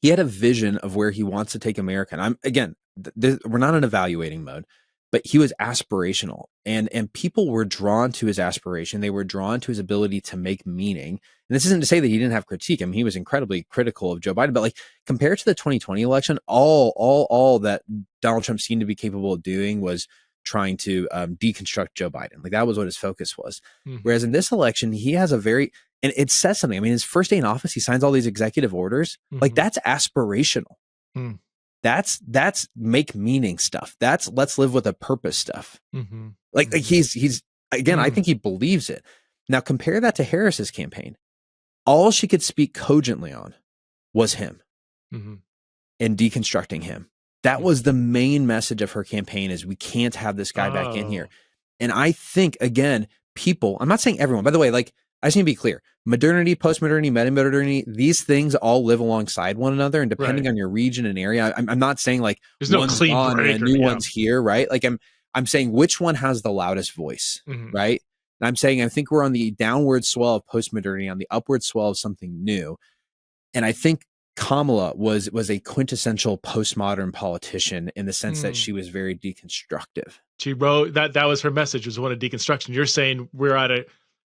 He had a vision of where he wants to take America. And I'm again, we're not in evaluating mode, but he was aspirational, and people were drawn to his aspiration. They were drawn to his ability to make meaning. And this isn't to say that he didn't have critique. I mean, he was incredibly critical of Joe Biden, but like compared to the 2020 election, all that Donald Trump seemed to be capable of doing was trying to deconstruct Joe Biden. Like that was what his focus was. Mm-hmm. Whereas in this election, he has and it says something. I mean, his first day in office, he signs all these executive orders. Like that's aspirational. Mm-hmm. That's make meaning stuff. That's let's live with a purpose stuff. Mm-hmm. Like he's again, I think he believes it. Now compare that to Harris's campaign. All she could speak cogently on was him and deconstructing him. That was the main message of her campaign, is we can't have this guy back in here. And I think, again, people, I'm not saying everyone, by the way, like, I just need to be clear. Modernity, postmodernity, metamodernity, these things all live alongside one another. And depending on your region and area, I'm not saying like there's no clean gone break and a new one's here, right? Like I'm saying which one has the loudest voice, right? And I'm saying I think we're on the downward swell of postmodernity, on the upward swell of something new. And I think Kamala was a quintessential postmodern politician in the sense that she was very deconstructive. She wrote that was her message, was one of deconstruction. You're saying we're at a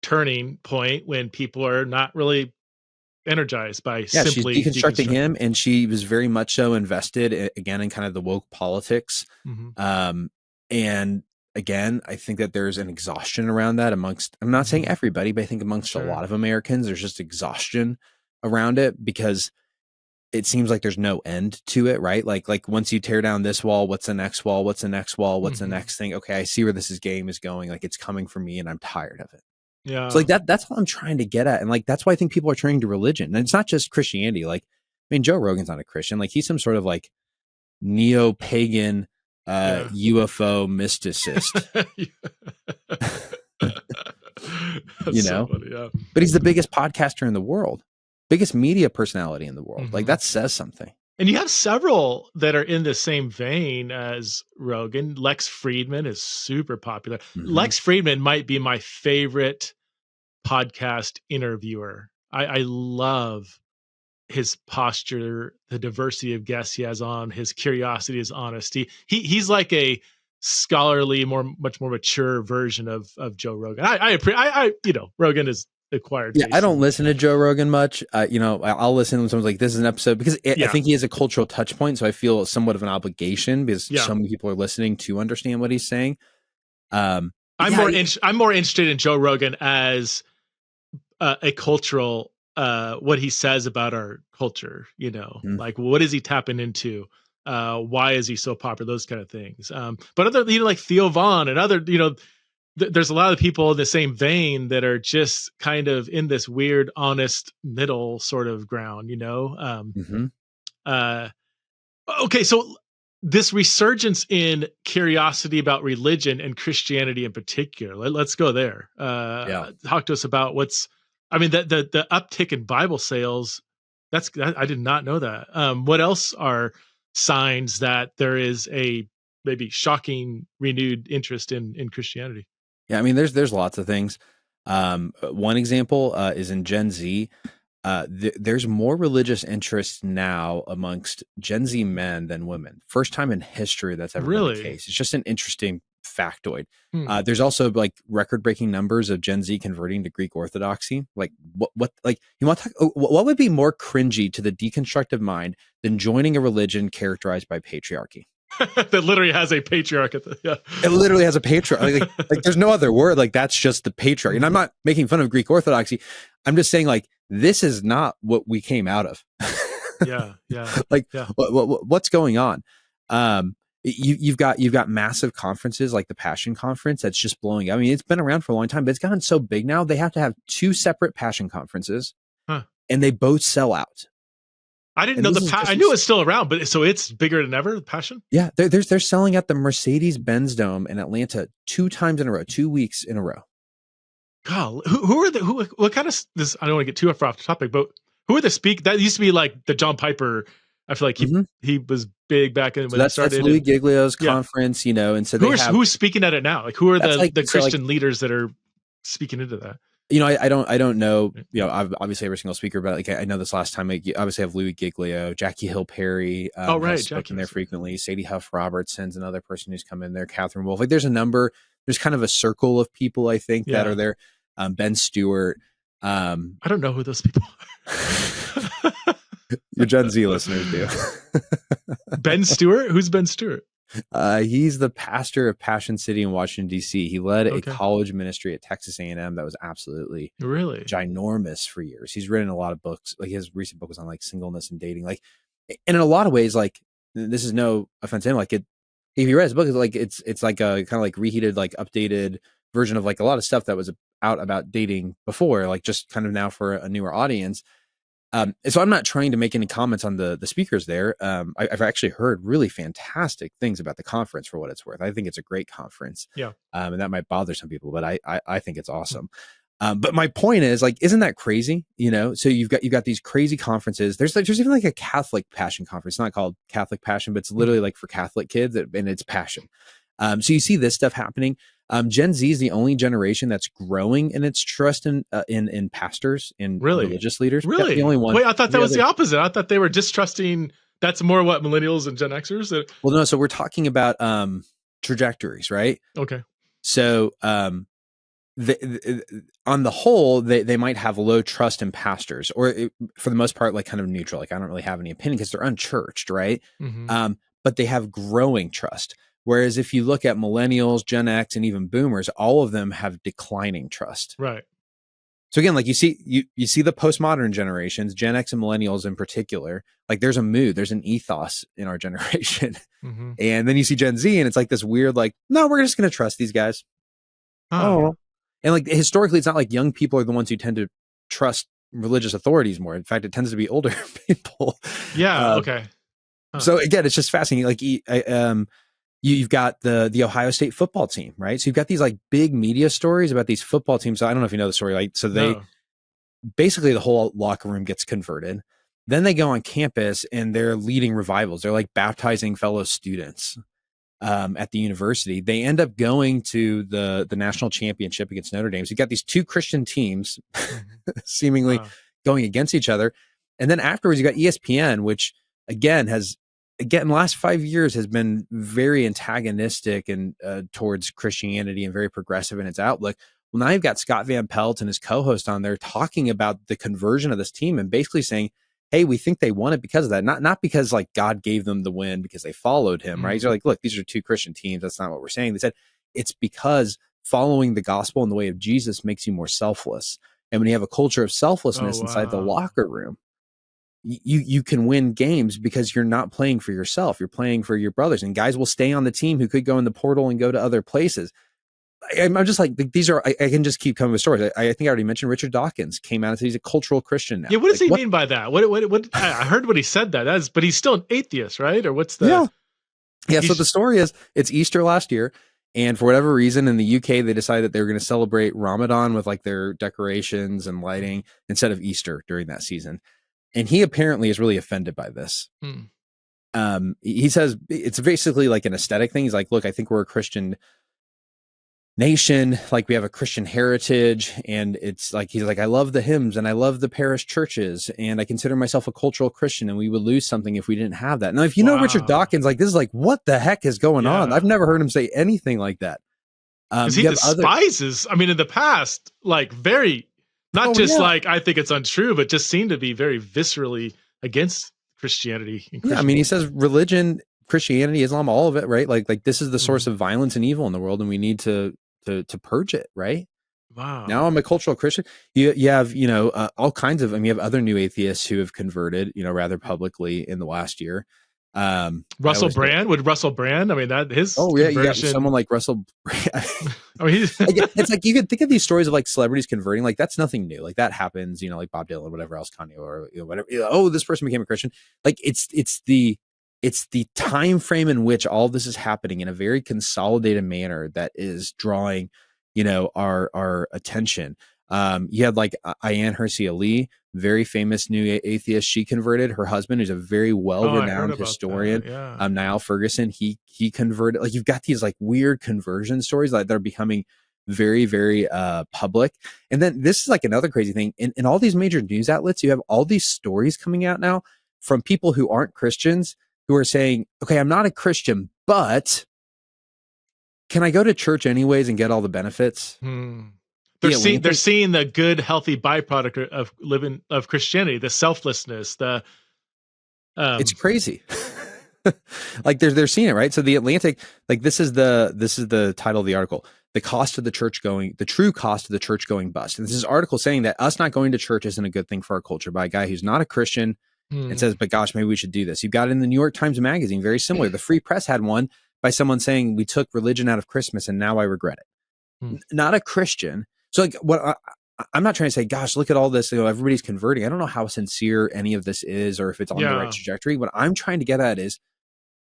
turning point when people are not really energized by simply she's deconstructing him, and she was very much so invested again in kind of the woke politics. And again, I think that there's an exhaustion around that amongst, I'm not saying everybody, but I think amongst a lot of Americans, there's just exhaustion around it because it seems like there's no end to it, right? Like once you tear down this wall, what's the next wall? What's the next wall? What's the next thing? Okay, I see where this game is going. Like, it's coming for me and I'm tired of it. Yeah. So like that's what I'm trying to get at. And like, that's why I think people are turning to religion. And it's not just Christianity. Like, I mean, Joe Rogan's not a Christian. Like, he's some sort of like neo-pagan UFO mysticist. You know? So funny, but he's the biggest podcaster in the world, biggest media personality in the world. Like, that says something. And you have several that are in the same vein as Rogan. Lex Friedman is super popular. Lex Friedman might be my favorite podcast interviewer. I love his posture, the diversity of guests he has on, his curiosity, his honesty. He's like a scholarly, much more mature version of Joe Rogan. I Rogan is acquired. Yeah, I don't listen to Joe Rogan much. I'll listen when someone's like, this is an episode, because I think he has a cultural touch point. So I feel somewhat of an obligation because so many people are listening to understand what he's saying. I'm more interested in Joe Rogan as a cultural, what he says about our culture, like what is he tapping into? Why is he so popular? Those kind of things. But other, like Theo Vaughn and other, there's a lot of people in the same vein that are just kind of in this weird, honest middle sort of ground, Okay, so this resurgence in curiosity about religion and Christianity in particular, let's go there. Talk to us about the uptick in Bible sales. I did not know that. What else are signs that there is a maybe shocking renewed interest in Christianity? Yeah, I mean, there's lots of things. One example is in Gen Z. There's more religious interest now amongst Gen Z men than women. First time in history that's ever been the case. It's just an interesting factoid. There's also like record-breaking numbers of Gen Z converting to Greek Orthodoxy. Like what like you want to talk, what would be more cringy to the deconstructive mind than joining a religion characterized by patriarchy? That literally has a patriarch It literally has a patriarch. Like there's no other word. Like, that's just the patriarch. And I'm not making fun of Greek Orthodoxy. I'm just saying, like, this is not what we came out of. What's going on? You've got massive conferences like the Passion Conference that's just blowing up. I mean, it's been around for a long time, but it's gotten so big now. They have to have 2 separate Passion conferences, and they both sell out. I didn't know I knew it's still around, but so it's bigger than ever. Passion. Yeah, they're selling at the Mercedes-Benz Dome in Atlanta 2 times in a row, 2 weeks in a row. God, what kind of this? I don't want to get too far off the topic, but who are the that used to be like the John Piper. I feel like he was big back in when it started. That's Louis Giglio's conference, and so who's speaking at it now? Like, who are the Christian leaders that are speaking into that? I don't know, obviously every single speaker, but like, I know this last time, I obviously have Louis Giglio, Jackie Hill Perry, spoken there frequently. Sadie Huff Robertson's another person who's come in there. Catherine Wolfe. Like, there's kind of a circle of people, I think, that are there. Ben Stewart. I don't know who those people are. Your Gen Z listeners do. Ben Stewart? Who's Ben Stewart? He's the pastor of Passion City in Washington, D.C. He led a college ministry at Texas A&M that was absolutely ginormous for years. He's written a lot of books. Like, his recent book was on like singleness and dating. Like, and in a lot of ways, like, this is no offense to him. Like, if you read his book, it's like a kind of like reheated, like updated version of like a lot of stuff that was out about dating before, like just kind of now for a newer audience. So I'm not trying to make any comments on the speakers there. I've actually heard really fantastic things about the conference for what it's worth. I think it's a great conference. Yeah. And that might bother some people, but I think it's awesome. But my point is, like, isn't that crazy? You know, so you've got these crazy conferences. There's even like a Catholic Passion conference. It's not called Catholic Passion, but it's literally like for Catholic kids, and it's passion. So you see this stuff happening. Gen Z is the only generation that's growing in its trust in pastors and religious leaders. Really? Yeah, the only one. Wait, I thought that was the opposite. I thought they were distrusting. That's more what millennials and Gen Xers. Well, no. So we're talking about trajectories, right? Okay. So on the whole, they might have low trust in pastors, or for the most part, like kind of neutral. Like I don't really have any opinion because they're unchurched, right? Mm-hmm. But they have growing trust. Whereas if you look at millennials, Gen X, and even boomers, all of them have declining trust. Right. So again, like you see the postmodern generations, Gen X and millennials in particular, like there's a mood, there's an ethos in our generation. Mm-hmm. And then you see Gen Z and it's like this weird, like, no, we're just going to trust these guys. Oh. And like historically, it's not like young people are the ones who tend to trust religious authorities more. In fact, it tends to be older people. Yeah. Okay. So again, it's just fascinating. Like, you've got the Ohio State football team, right? So you've got these like big media stories about these football teams. So I don't know if you know the story. Like, so they basically the whole locker room gets converted. Then they go on campus and they're leading revivals. They're like baptizing fellow students at the university. They end up going to the national championship against Notre Dame. So you've got these two Christian teams seemingly going against each other. And then afterwards, you got ESPN, which again in the last 5 years has been very antagonistic and towards Christianity and very progressive in its outlook. Well, now you've got Scott Van Pelt and his co-host on there talking about the conversion of this team and basically saying, hey, we think they won it because of that. Not because like God gave them the win because they followed him, right? They're like, look, these are two Christian teams. That's not what we're saying. They said it's because following the gospel and the way of Jesus makes you more selfless. And when you have a culture of selflessness inside the locker room, you can win games because you're not playing for yourself. You're playing for your brothers, and guys will stay on the team who could go in the portal and go to other places. I'm just like, these are, I can just keep coming with stories. I think I already mentioned Richard Dawkins came out and said he's a cultural Christian now. Yeah. What does he mean by that? What I heard what he said but he's still an atheist, right? Or what's the, yeah. So the story is it's Easter last year. And for whatever reason in the UK, they decided that they were going to celebrate Ramadan with like their decorations and lighting instead of Easter during that season. And he apparently is really offended by this. He says it's basically like an aesthetic thing. He's like, look, I think we're a Christian nation. Like we have a Christian heritage. And it's like, he's like, I love the hymns and I love the parish churches. And I consider myself a cultural Christian. And we would lose something if we didn't have that. Now, if you know Richard Dawkins, like this is like, what the heck is going on? I've never heard him say anything like that. Because he despises, I mean, in the past, like very... Not like I think it's untrue, but just seem to be very viscerally against Christianity. Yeah, I mean, he says religion, Christianity, Islam, all of it, right? Like this is the source of violence and evil in the world, and we need to purge it, right? Wow. Now I'm a cultural Christian. You have all kinds of. I mean, you have other new atheists who have converted, rather publicly in the last year. Russell Brand, would Russell Brand? I mean, that his you got someone like Russell. I mean, it's like you can think of these stories of like celebrities converting, like that's nothing new. Like that happens, like Bob Dylan, whatever else, Kanye, or whatever. Oh, this person became a Christian. Like it's the time frame in which all of this is happening in a very consolidated manner that is drawing, our attention. You had like Ayaan Hirsi Ali, very famous new atheist. She converted. Her husband, who's a very well-renowned historian, Niall Ferguson, he converted. Like you've got these like weird conversion stories that are becoming very, very public. And then this is like another crazy thing. In all these major news outlets, you have all these stories coming out now from people who aren't Christians who are saying, okay, I'm not a Christian, but can I go to church anyways and get all the benefits? They're seeing the good, healthy byproduct of Christianity, the selflessness, it's crazy. Like they're seeing it, right? So the Atlantic, like this is the title of the article, the true cost of the church going bust. And this is an article saying that us not going to church isn't a good thing for our culture, by a guy who's not a Christian and says, but gosh, maybe we should do this. You got it in the New York Times Magazine, very similar. The Free Press had one by someone saying, we took religion out of Christmas and now I regret it. Not a Christian. So like what I'm not trying to say, gosh, look at all this, everybody's converting. I don't know how sincere any of this is or if it's on the right trajectory. What I'm trying to get at is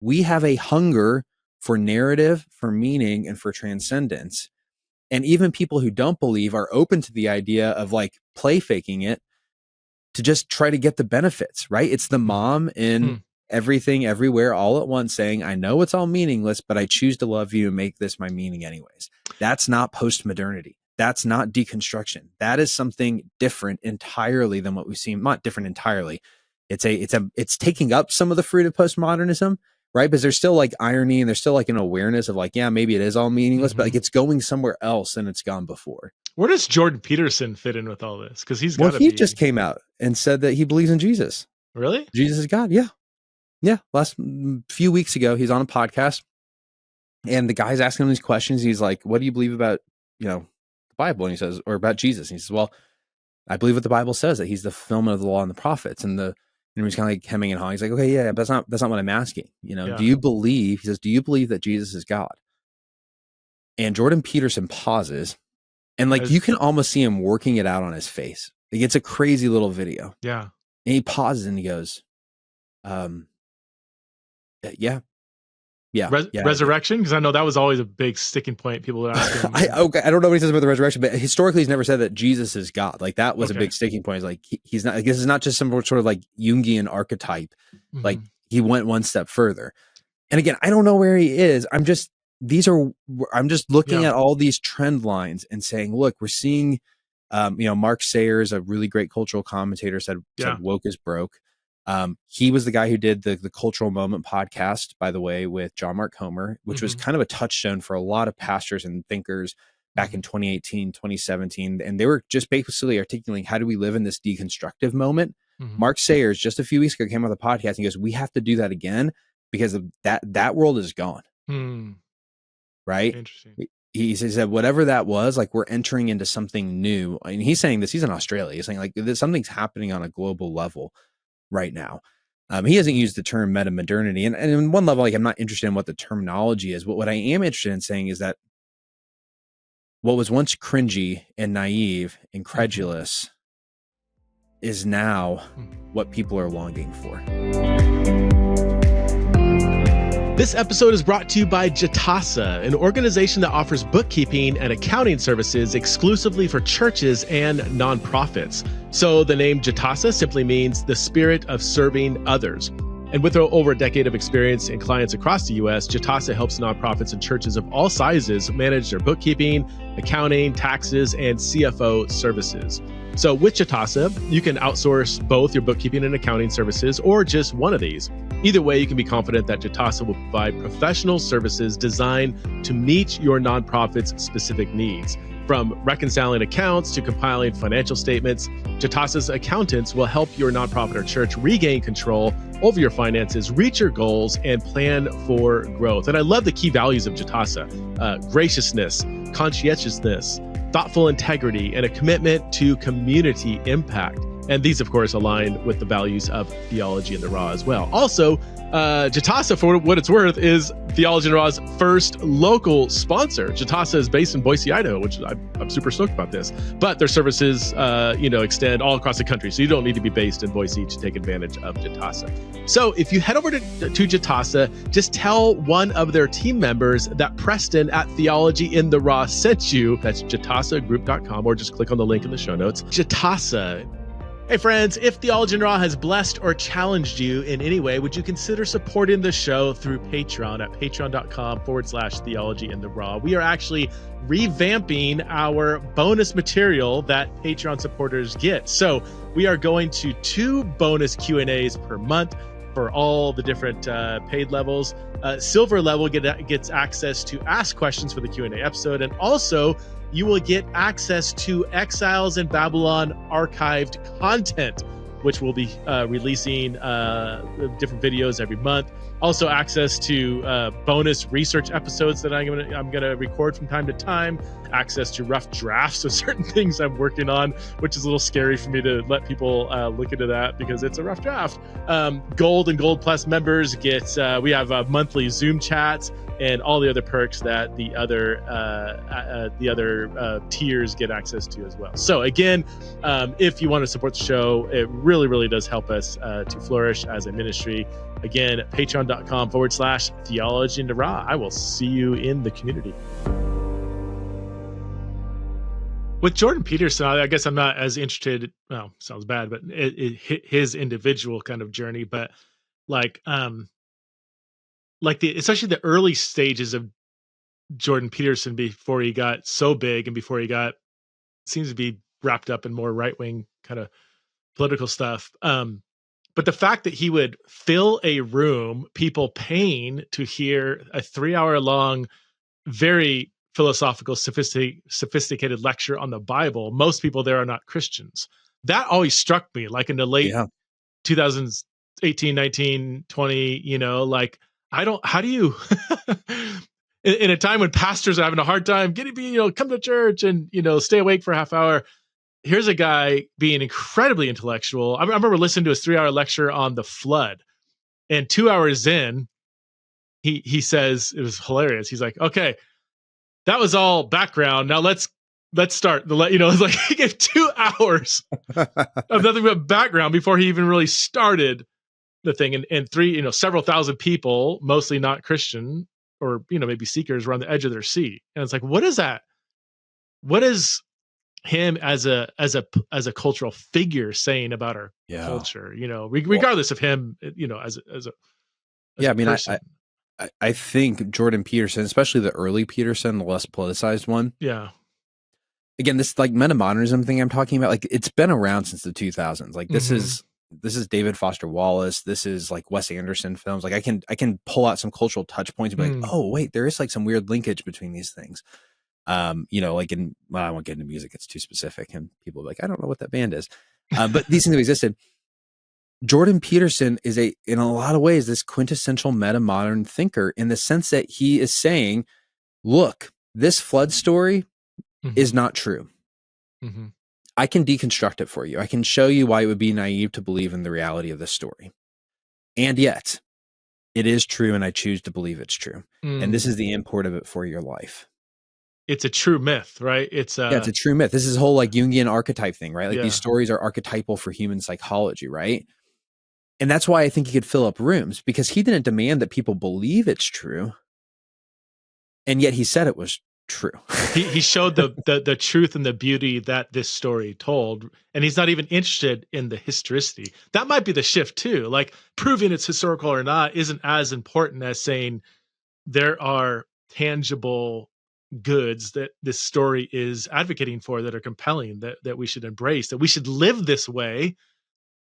we have a hunger for narrative, for meaning, and for transcendence. And even people who don't believe are open to the idea of like play faking it to just try to get the benefits, right? It's the mom in Everything Everywhere All at Once saying, I know it's all meaningless, but I choose to love you and make this my meaning anyways. That's not postmodernity. That's not deconstruction. That is something different entirely than what we've seen. Not different entirely. It's taking up some of the fruit of postmodernism, right? Because there's still like irony and there's still like an awareness of like, yeah, maybe it is all meaningless, but like it's going somewhere else than it's gone before. Where does Jordan Peterson fit in with all this? Because he just came out and said that he believes in Jesus. Really? Jesus is God. Yeah. Yeah. Last few weeks ago, he's on a podcast and the guy's asking him these questions. He's like, what do you believe about, the Bible? And he says, or about Jesus. And he says, well, I believe what the Bible says, that he's the fulfillment of the law and the prophets. And he's kind of like hemming and hawing. He's like, okay, yeah, but that's not what I'm asking. Do you believe, he says, do you believe that Jesus is God? And Jordan Peterson pauses and like, you can almost see him working it out on his face. Like, it's a crazy little video. Yeah. And he pauses and he goes, yeah. Resurrection? Because I know that was always a big sticking point. People would ask him. I don't know what he says about the resurrection, but historically he's never said that Jesus is God. Like that was a big sticking point. It's like he's not. I guess it's not just some sort of like Jungian archetype. Like he went one step further. And again, I don't know where he is. I'm just looking at all these trend lines and saying, look, we're seeing, Mark Sayers, a really great cultural commentator, said woke is broke. He was the guy who did the Cultural Moment podcast, by the way, with John Mark Comer, which was kind of a touchstone for a lot of pastors and thinkers back in 2018, 2017. And they were just basically articulating, how do we live in this deconstructive moment? Mark Sayers, just a few weeks ago, came on the podcast and he goes, we have to do that again because of that world is gone. Right? Interesting. He said, whatever that was, like we're entering into something new. And he's saying this, he's in Australia. He's saying like something's happening on a global level right now. He hasn't used the term metamodernity. And in one level, like I'm not interested in what the terminology is, but what I am interested in saying is that what was once cringy and naive and credulous is now what people are longing for. This episode is brought to you by Jitasa, an organization that offers bookkeeping and accounting services exclusively for churches and nonprofits. So the name Jitasa simply means the spirit of serving others. And with over a decade of experience and clients across the U.S., Jitasa helps nonprofits and churches of all sizes manage their bookkeeping, accounting, taxes, and CFO services. So with Jitasa, you can outsource both your bookkeeping and accounting services or just one of these. Either way, you can be confident that Jitasa will provide professional services designed to meet your nonprofit's specific needs. From reconciling accounts to compiling financial statements, Jitasa's accountants will help your nonprofit or church regain control over your finances, reach your goals, and plan for growth. And I love the key values of Jitasa: graciousness, conscientiousness, thoughtful integrity, and a commitment to community impact. And these, of course, align with the values of Theology in the Raw as well. Also, Jitasa, for what it's worth, is Theology in the Raw's first local sponsor. Jitasa is based in Boise, Idaho, which I'm super stoked about this. But their services, extend all across the country, so you don't need to be based in Boise to take advantage of Jitasa. So if you head over to Jitasa, just tell one of their team members that Preston at Theology in the Raw sent you. That's jitasagroup.com, or just click on the link in the show notes. Jitasa. Hey friends, if Theology in the Raw has blessed or challenged you in any way, would you consider supporting the show through Patreon at patreon.com/Theology in the Raw? We are actually revamping our bonus material that Patreon supporters get. So we are going to 2 bonus Q&As per month for all the different paid levels. Silver level gets access to ask questions for the Q&A episode, and also you will get access to Exiles in Babylon archived content. which will be releasing different videos every month. Also, access to bonus research episodes that I'm gonna record from time to time. Access to rough drafts of certain things I'm working on, which is a little scary for me to let people look into that because it's a rough draft. Gold and Gold Plus members get we have monthly Zoom chats and all the other perks that the other tiers get access to as well. So again, if you want to support the show, it really, really does help us to flourish as a ministry. Again, patreon.com/theology into raw. I will see you in the community. With Jordan Peterson, I guess I'm not as interested. Well, sounds bad, but his individual kind of journey. But especially the early stages of Jordan Peterson before he got so big and before he seems to be wrapped up in more right-wing kind of political stuff. But the fact that he would fill a room, people paying to hear a 3-hour long, very philosophical, sophisticated lecture on the Bible, most people there are not Christians. That always struck me, like in the late 2018, 19, 20, how do you, in a time when pastors are having a hard time getting people, come to church and, stay awake for a half hour. Here's a guy being incredibly intellectual. I remember listening to his 3-hour lecture on the flood, and 2 hours in, he says, it was hilarious. He's like, okay, that was all background. Now let's start it's like he gave 2 hours of nothing but background before he even really started the thing. And several thousand people, mostly not Christian or, maybe seekers, were on the edge of their seat. And it's like, what is that? What is him as a cultural figure saying about our culture, regardless of him, as a person. I think Jordan Peterson, especially the early Peterson, the less politicized one. Yeah. Again, this like metamodernism thing I'm talking about, like it's been around since the 2000s. Like this is David Foster Wallace. This is like Wes Anderson films. Like I can pull out some cultural touch points and be like, oh wait, there is like some weird linkage between these things. I won't get into music. It's too specific. And people are like, I don't know what that band is. But these things have existed. Jordan Peterson is in a lot of ways, this quintessential meta-modern thinker in the sense that he is saying, look, this flood story is not true. I can deconstruct it for you. I can show you why it would be naive to believe in the reality of this story. And yet it is true. And I choose to believe it's true. And this is the import of it for your life. It's a true myth, right? It's a true myth. This is a whole like Jungian archetype thing, right? Like these stories are archetypal for human psychology, right? And that's why I think he could fill up rooms, because he didn't demand that people believe it's true. And yet he said it was true. he showed the truth and the beauty that this story told. And he's not even interested in the historicity. That might be the shift too. Like proving it's historical or not isn't as important as saying there are tangible goods that this story is advocating for that are compelling, that we should embrace, that we should live this way,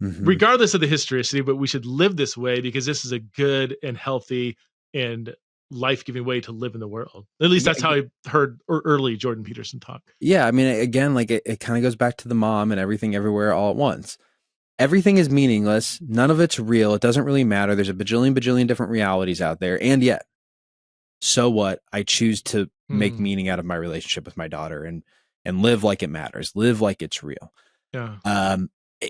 regardless of the historicity, but we should live this way because this is a good and healthy and life-giving way to live in the world. At least that's how I heard early Jordan Peterson talk. Yeah. I mean, again, like it kind of goes back to the mom and everything everywhere all at once. Everything is meaningless. None of it's real. It doesn't really matter. There's a bajillion different realities out there. And yet, so what? I choose to make meaning out of my relationship with my daughter and live like it matters, live like it's real. Yeah.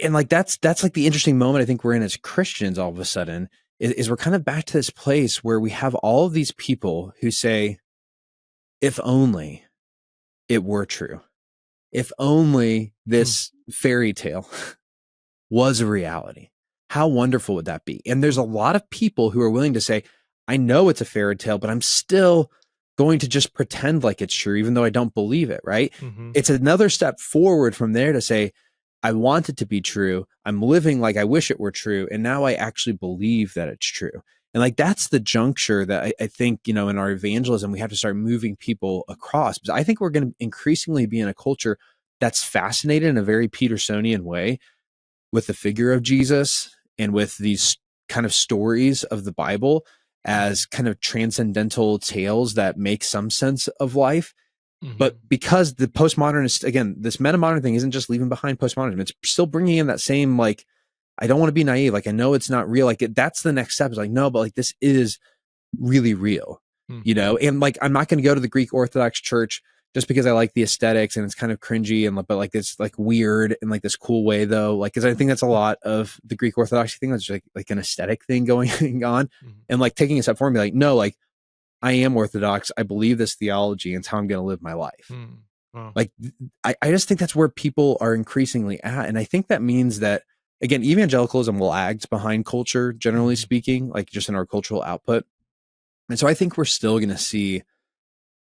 And like, that's like the interesting moment I think we're in as Christians all of a sudden is we're kind of back to this place where we have all of these people who say, if only it were true, if only this fairy tale was a reality, how wonderful would that be? And there's a lot of people who are willing to say, I know it's a fairy tale, but I'm still going to just pretend like it's true, even though I don't believe it, right? It's another step forward from there to say, I want it to be true. I'm living like I wish it were true. And now I actually believe that it's true. And like, that's the juncture that I think, in our evangelism, we have to start moving people across, because I think we're going to increasingly be in a culture that's fascinated in a very Petersonian way with the figure of Jesus and with these kind of stories of the Bible as kind of transcendental tales that make some sense of life. But because the postmodernist, again, this metamodern thing isn't just leaving behind postmodernism, it's still bringing in that same like I don't want to be naive. Like, I know it's not real. Like, that's the next step. Is like, no, but like, this is really real, you know? And like, I'm not going to go to the Greek Orthodox Church just because I like the aesthetics and it's kind of cringy and, but like, it's like weird in like this cool way though. Like, cause I think that's a lot of the Greek Orthodox thing. That's like an aesthetic thing going on, and like taking a step forward and be like, no, like, I am Orthodox. I believe this theology, and it's how I'm going to live my life. Wow. Like, I just think that's where people are increasingly at. And I think that means that, again, evangelicalism lags behind culture, generally speaking, like just in our cultural output. And so I think we're still going to see,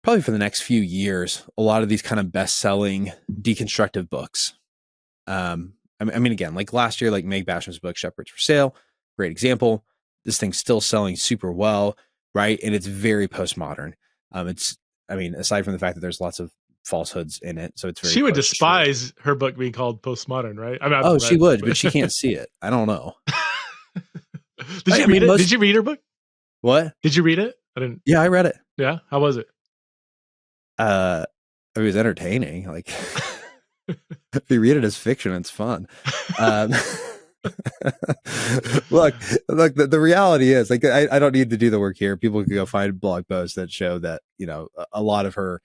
probably for the next few years, a lot of these kind of best-selling deconstructive books. I mean, again, like last year, like Meg Basham's book, Shepherds for Sale, great example. This thing's still selling super well, right? And it's very postmodern. I mean, aside from the fact that there's lots of falsehoods in it, so it's very. She would despise her book being called postmodern, right? I mean, oh, she would, but she can't see it. I don't know. Did you read it? Did you read her book? What? Did you read it? I didn't. Yeah, I read it. Yeah, how was it? It was entertaining. Like, if you read it as fiction, it's fun. Look, the reality is, like, I don't need to do the work here. People can go find blog posts that show that, you know, a lot of her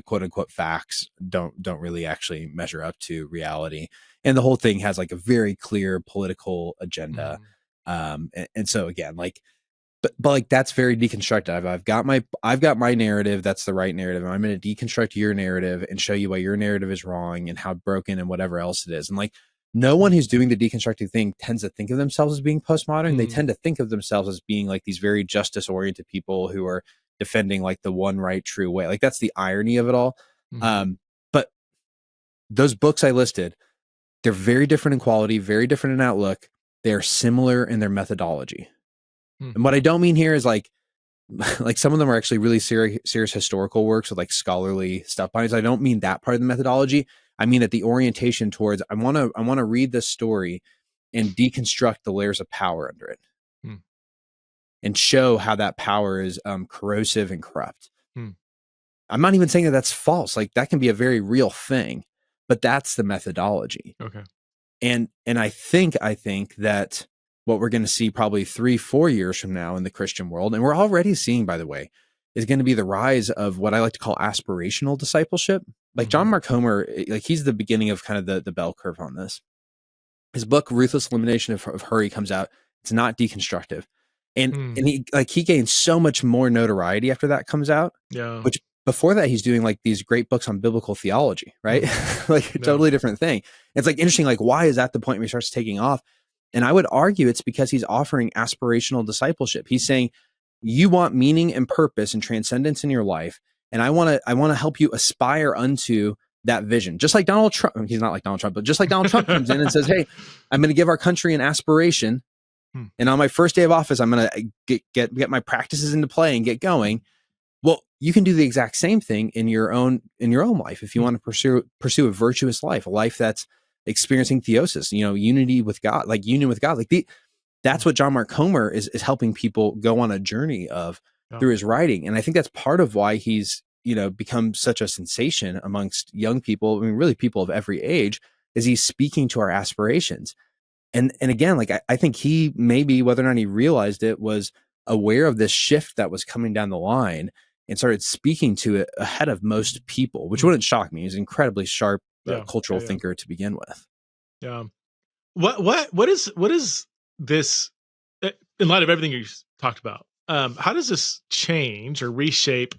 quote unquote facts don't really actually measure up to reality. And the whole thing has like a very clear political agenda. And so again, like, but like, that's very deconstructive. I've got my narrative. That's the right narrative. And I'm going to deconstruct your narrative and show you why your narrative is wrong and how broken and whatever else it is. And like, no one who's doing the deconstructive thing tends to think of themselves as being postmodern. They tend to think of themselves as being like these very justice oriented people who are defending like the one right true way. Like, that's the irony of it all. But those books I listed, they're very different in quality, very different in outlook. They are similar in their methodology. And what I don't mean here is like some of them are actually really serious historical works with like scholarly stuff behind it. I don't mean that part of the methodology. I mean that the orientation towards, I want to read this story and deconstruct the layers of power under it and show how that power is corrosive and corrupt. I'm not even saying that that's false. Like, that can be a very real thing, but that's the methodology. Okay. And I think that what we're going to see probably 3-4 years from now in the Christian world, and we're already seeing, by the way, is going to be the rise of what I like to call aspirational discipleship. Like, John Mark Comer, like, he's the beginning of kind of the bell curve on this. His book, Ruthless Elimination of Hurry, comes out. It's not deconstructive. And he gains so much more notoriety after that comes out. Yeah. Which before that, he's doing like these great books on biblical theology, right? Like, a totally different thing. It's like interesting, like, why is that the point where he starts taking off? And I would argue it's because he's offering aspirational discipleship. He's saying, you want meaning and purpose and transcendence in your life, and I want to help you aspire unto that vision. Just like Donald Trump, he's not like Donald Trump, but just like Donald Trump comes in and says, hey, I'm going to give our country an aspiration. And on my first day of office, I'm going to get my practices into play and get going. Well, you can do the exact same thing in your own life. If you want to pursue a virtuous life, a life that's experiencing theosis, you know, unity with God, like union with God, like that's what John Mark Comer is helping people go on a journey of through his writing. And I think that's part of why he's, you know, become such a sensation amongst young people. I mean, really people of every age, is he's speaking to our aspirations. And again, like, I think he, maybe whether or not he realized it, was aware of this shift that was coming down the line and started speaking to it ahead of most people, which wouldn't shock me. He's an incredibly sharp cultural thinker to begin with. Yeah. What is this, in light of everything you talked about? How does this change or reshape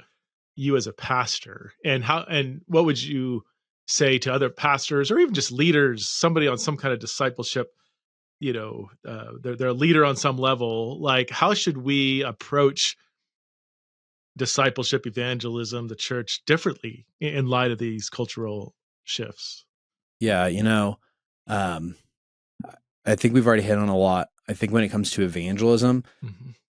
you as a pastor, and what would you say to other pastors or even just leaders, somebody on some kind of discipleship, you know, they're a leader on some level, like, how should we approach discipleship, evangelism, the church differently in light of these cultural shifts? Yeah, you know, I think we've already hit on a lot. I think when it comes to evangelism,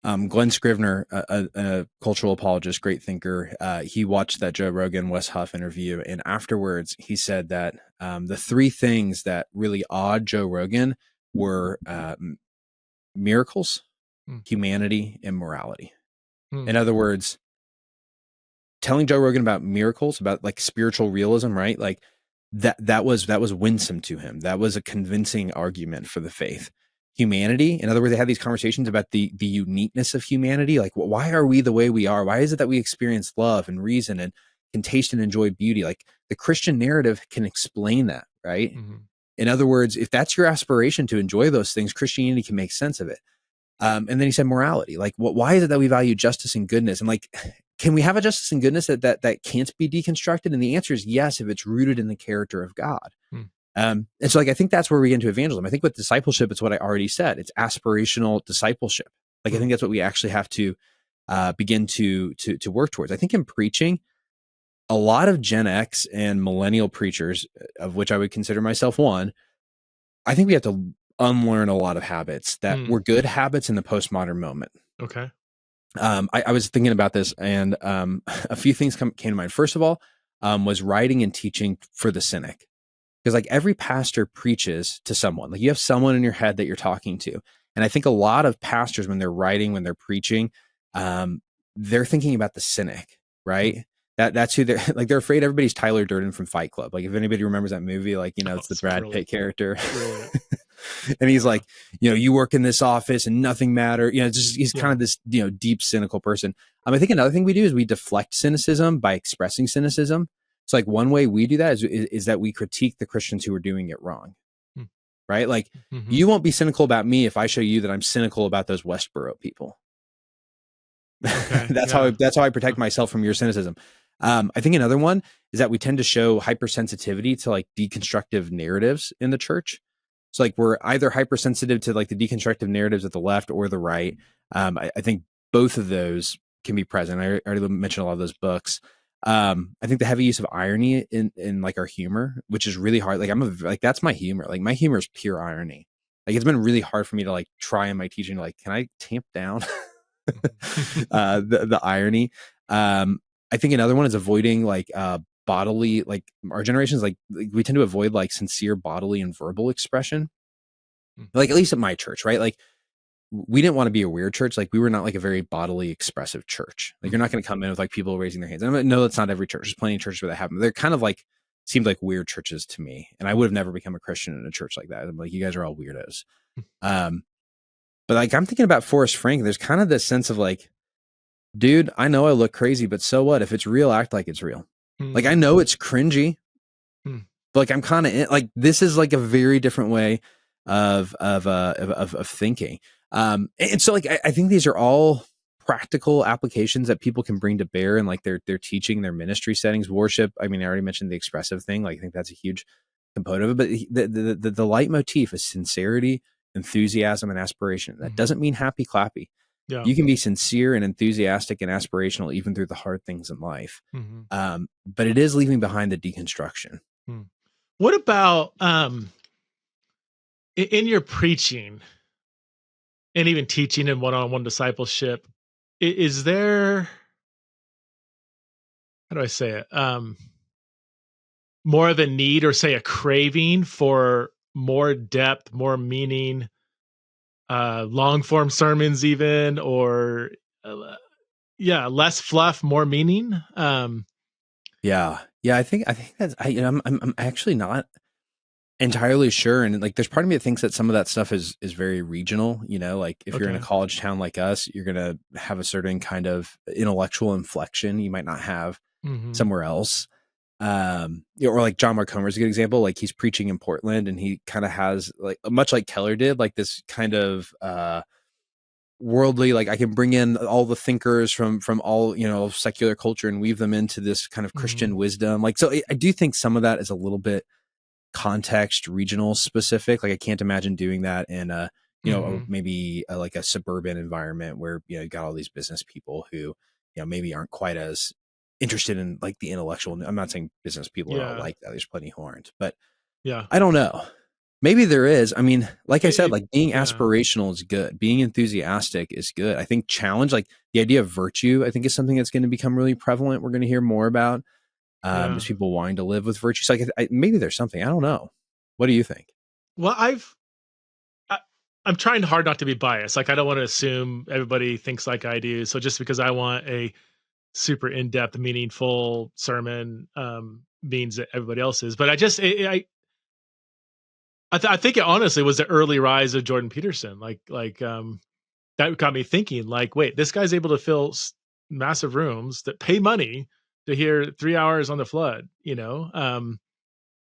Glenn Scrivener, a cultural apologist, great thinker, he watched that Joe Rogan, Wes Huff interview, and afterwards he said that the three things that really awed Joe Rogan were miracles, humanity, and morality. In other words, telling Joe Rogan about miracles, about like spiritual realism, right? Like, that was winsome to him. That was a convincing argument for the faith. Humanity, in other words, they had these conversations about the uniqueness of humanity. Like, why are we the way we are? Why is it that we experience love and reason and can taste and enjoy beauty? Like, the Christian narrative can explain that, right? Mm-hmm. In other words, if that's your aspiration to enjoy those things, Christianity can make sense of it. And then he said morality. Like, why is it that we value justice and goodness? And like, can we have a justice and goodness that can't be deconstructed? And the answer is yes, if it's rooted in the character of God. And so, like, I think that's where we get into evangelism. I think with discipleship, it's what I already said. It's aspirational discipleship. Like, I think that's what we actually have to begin to work towards. I think in preaching, a lot of Gen X and millennial preachers, of which I would consider myself one, I think we have to unlearn a lot of habits that were good habits in the postmodern moment. Okay. I was thinking about this, and a few things came to mind. First of all, was writing and teaching for the cynic. Because like every pastor preaches to someone, like you have someone in your head that you're talking to. And I think a lot of pastors, when they're writing, when they're preaching, they're thinking about the cynic, right? That's who they're like. They're afraid everybody's Tyler Durden from Fight Club. Like if anybody remembers that movie, like, you know, it's the Brad Pitt character. And he's like, you know, you work in this office and nothing matters. You know, just he's kind of this, you know, deep cynical person. I think another thing we do is we deflect cynicism by expressing cynicism. So like one way we do that is that we critique the Christians who are doing it wrong, right? Like you won't be cynical about me if I show you that I'm cynical about those Westboro people. Okay, that's how I protect myself from your cynicism. I think another one is that we tend to show hypersensitivity to like deconstructive narratives in the church. So like we're either hypersensitive to like the deconstructive narratives at the left or the right. I think both of those can be present. I already mentioned a lot of those books. I think the heavy use of irony in like our humor, which is really hard. Like that's my humor. Like my humor is pure irony. Like it's been really hard for me to like try in my teaching, like, can I tamp down the irony? I think another one is avoiding like bodily, like our generation's like we tend to avoid like sincere bodily and verbal expression. Like at least at my church, right? Like we didn't want to be a weird church. Like we were not like a very bodily expressive church. Like you're not going to come in with like people raising their hands. And I know that's not every church. There's plenty of churches where that happens. They're kind of like, seemed like weird churches to me. And I would have never become a Christian in a church like that. I'm like, you guys are all weirdos. But like, I'm thinking about Forrest Frank. There's kind of this sense of like, dude, I know I look crazy, but so what? If it's real, act like it's real. Like, I know it's cringy, but like, I'm kind of like, this is like a very different way of thinking. And so like, I think these are all practical applications that people can bring to bear in like their teaching, their ministry settings, worship. I mean, I already mentioned the expressive thing. Like, I think that's a huge component of it, but the leitmotif is sincerity, enthusiasm, and aspiration. That doesn't mean happy clappy. Yeah. You can be sincere and enthusiastic and aspirational even through the hard things in life. But it is leaving behind the deconstruction. What about in your preaching and even teaching and one-on-one discipleship, is there, how do I say it? More of a need or say a craving for more depth, more meaning, long form sermons even, or less fluff, more meaning? Yeah. I think that's, I'm actually not entirely sure. And like, there's part of me that thinks that some of that stuff is very regional, you know, like if you're in a college town like us, you're going to have a certain kind of intellectual inflection you might not have somewhere else. Or like John Mark Comer is a good example. Like he's preaching in Portland and he kind of has like, much like Keller did, like this kind of, worldly, like I can bring in all the thinkers from all, you know, secular culture and weave them into this kind of Christian wisdom. Like, so I do think some of that is a little bit context regional specific. Like I can't imagine doing that in a, you know, maybe like a suburban environment where, you know, you got all these business people who, you know, maybe aren't quite as interested in like the intellectual. I'm not saying business people are all like that. There's plenty who aren't, but I don't know. Maybe there is. I mean, like I said, like being aspirational is good. Being enthusiastic is good. I think challenge, like the idea of virtue, I think is something that's going to become really prevalent. We're going to hear more about as people wanting to live with virtue. So like, maybe there's something. I don't know. What do you think? Well, I'm trying hard not to be biased. Like I don't want to assume everybody thinks like I do. So just because I want a super in-depth, meaningful sermon, means that everybody else is. But I think it honestly was the early rise of Jordan Peterson. That got me thinking, like, wait, this guy's able to fill massive rooms that pay money to hear 3 hours on the flood.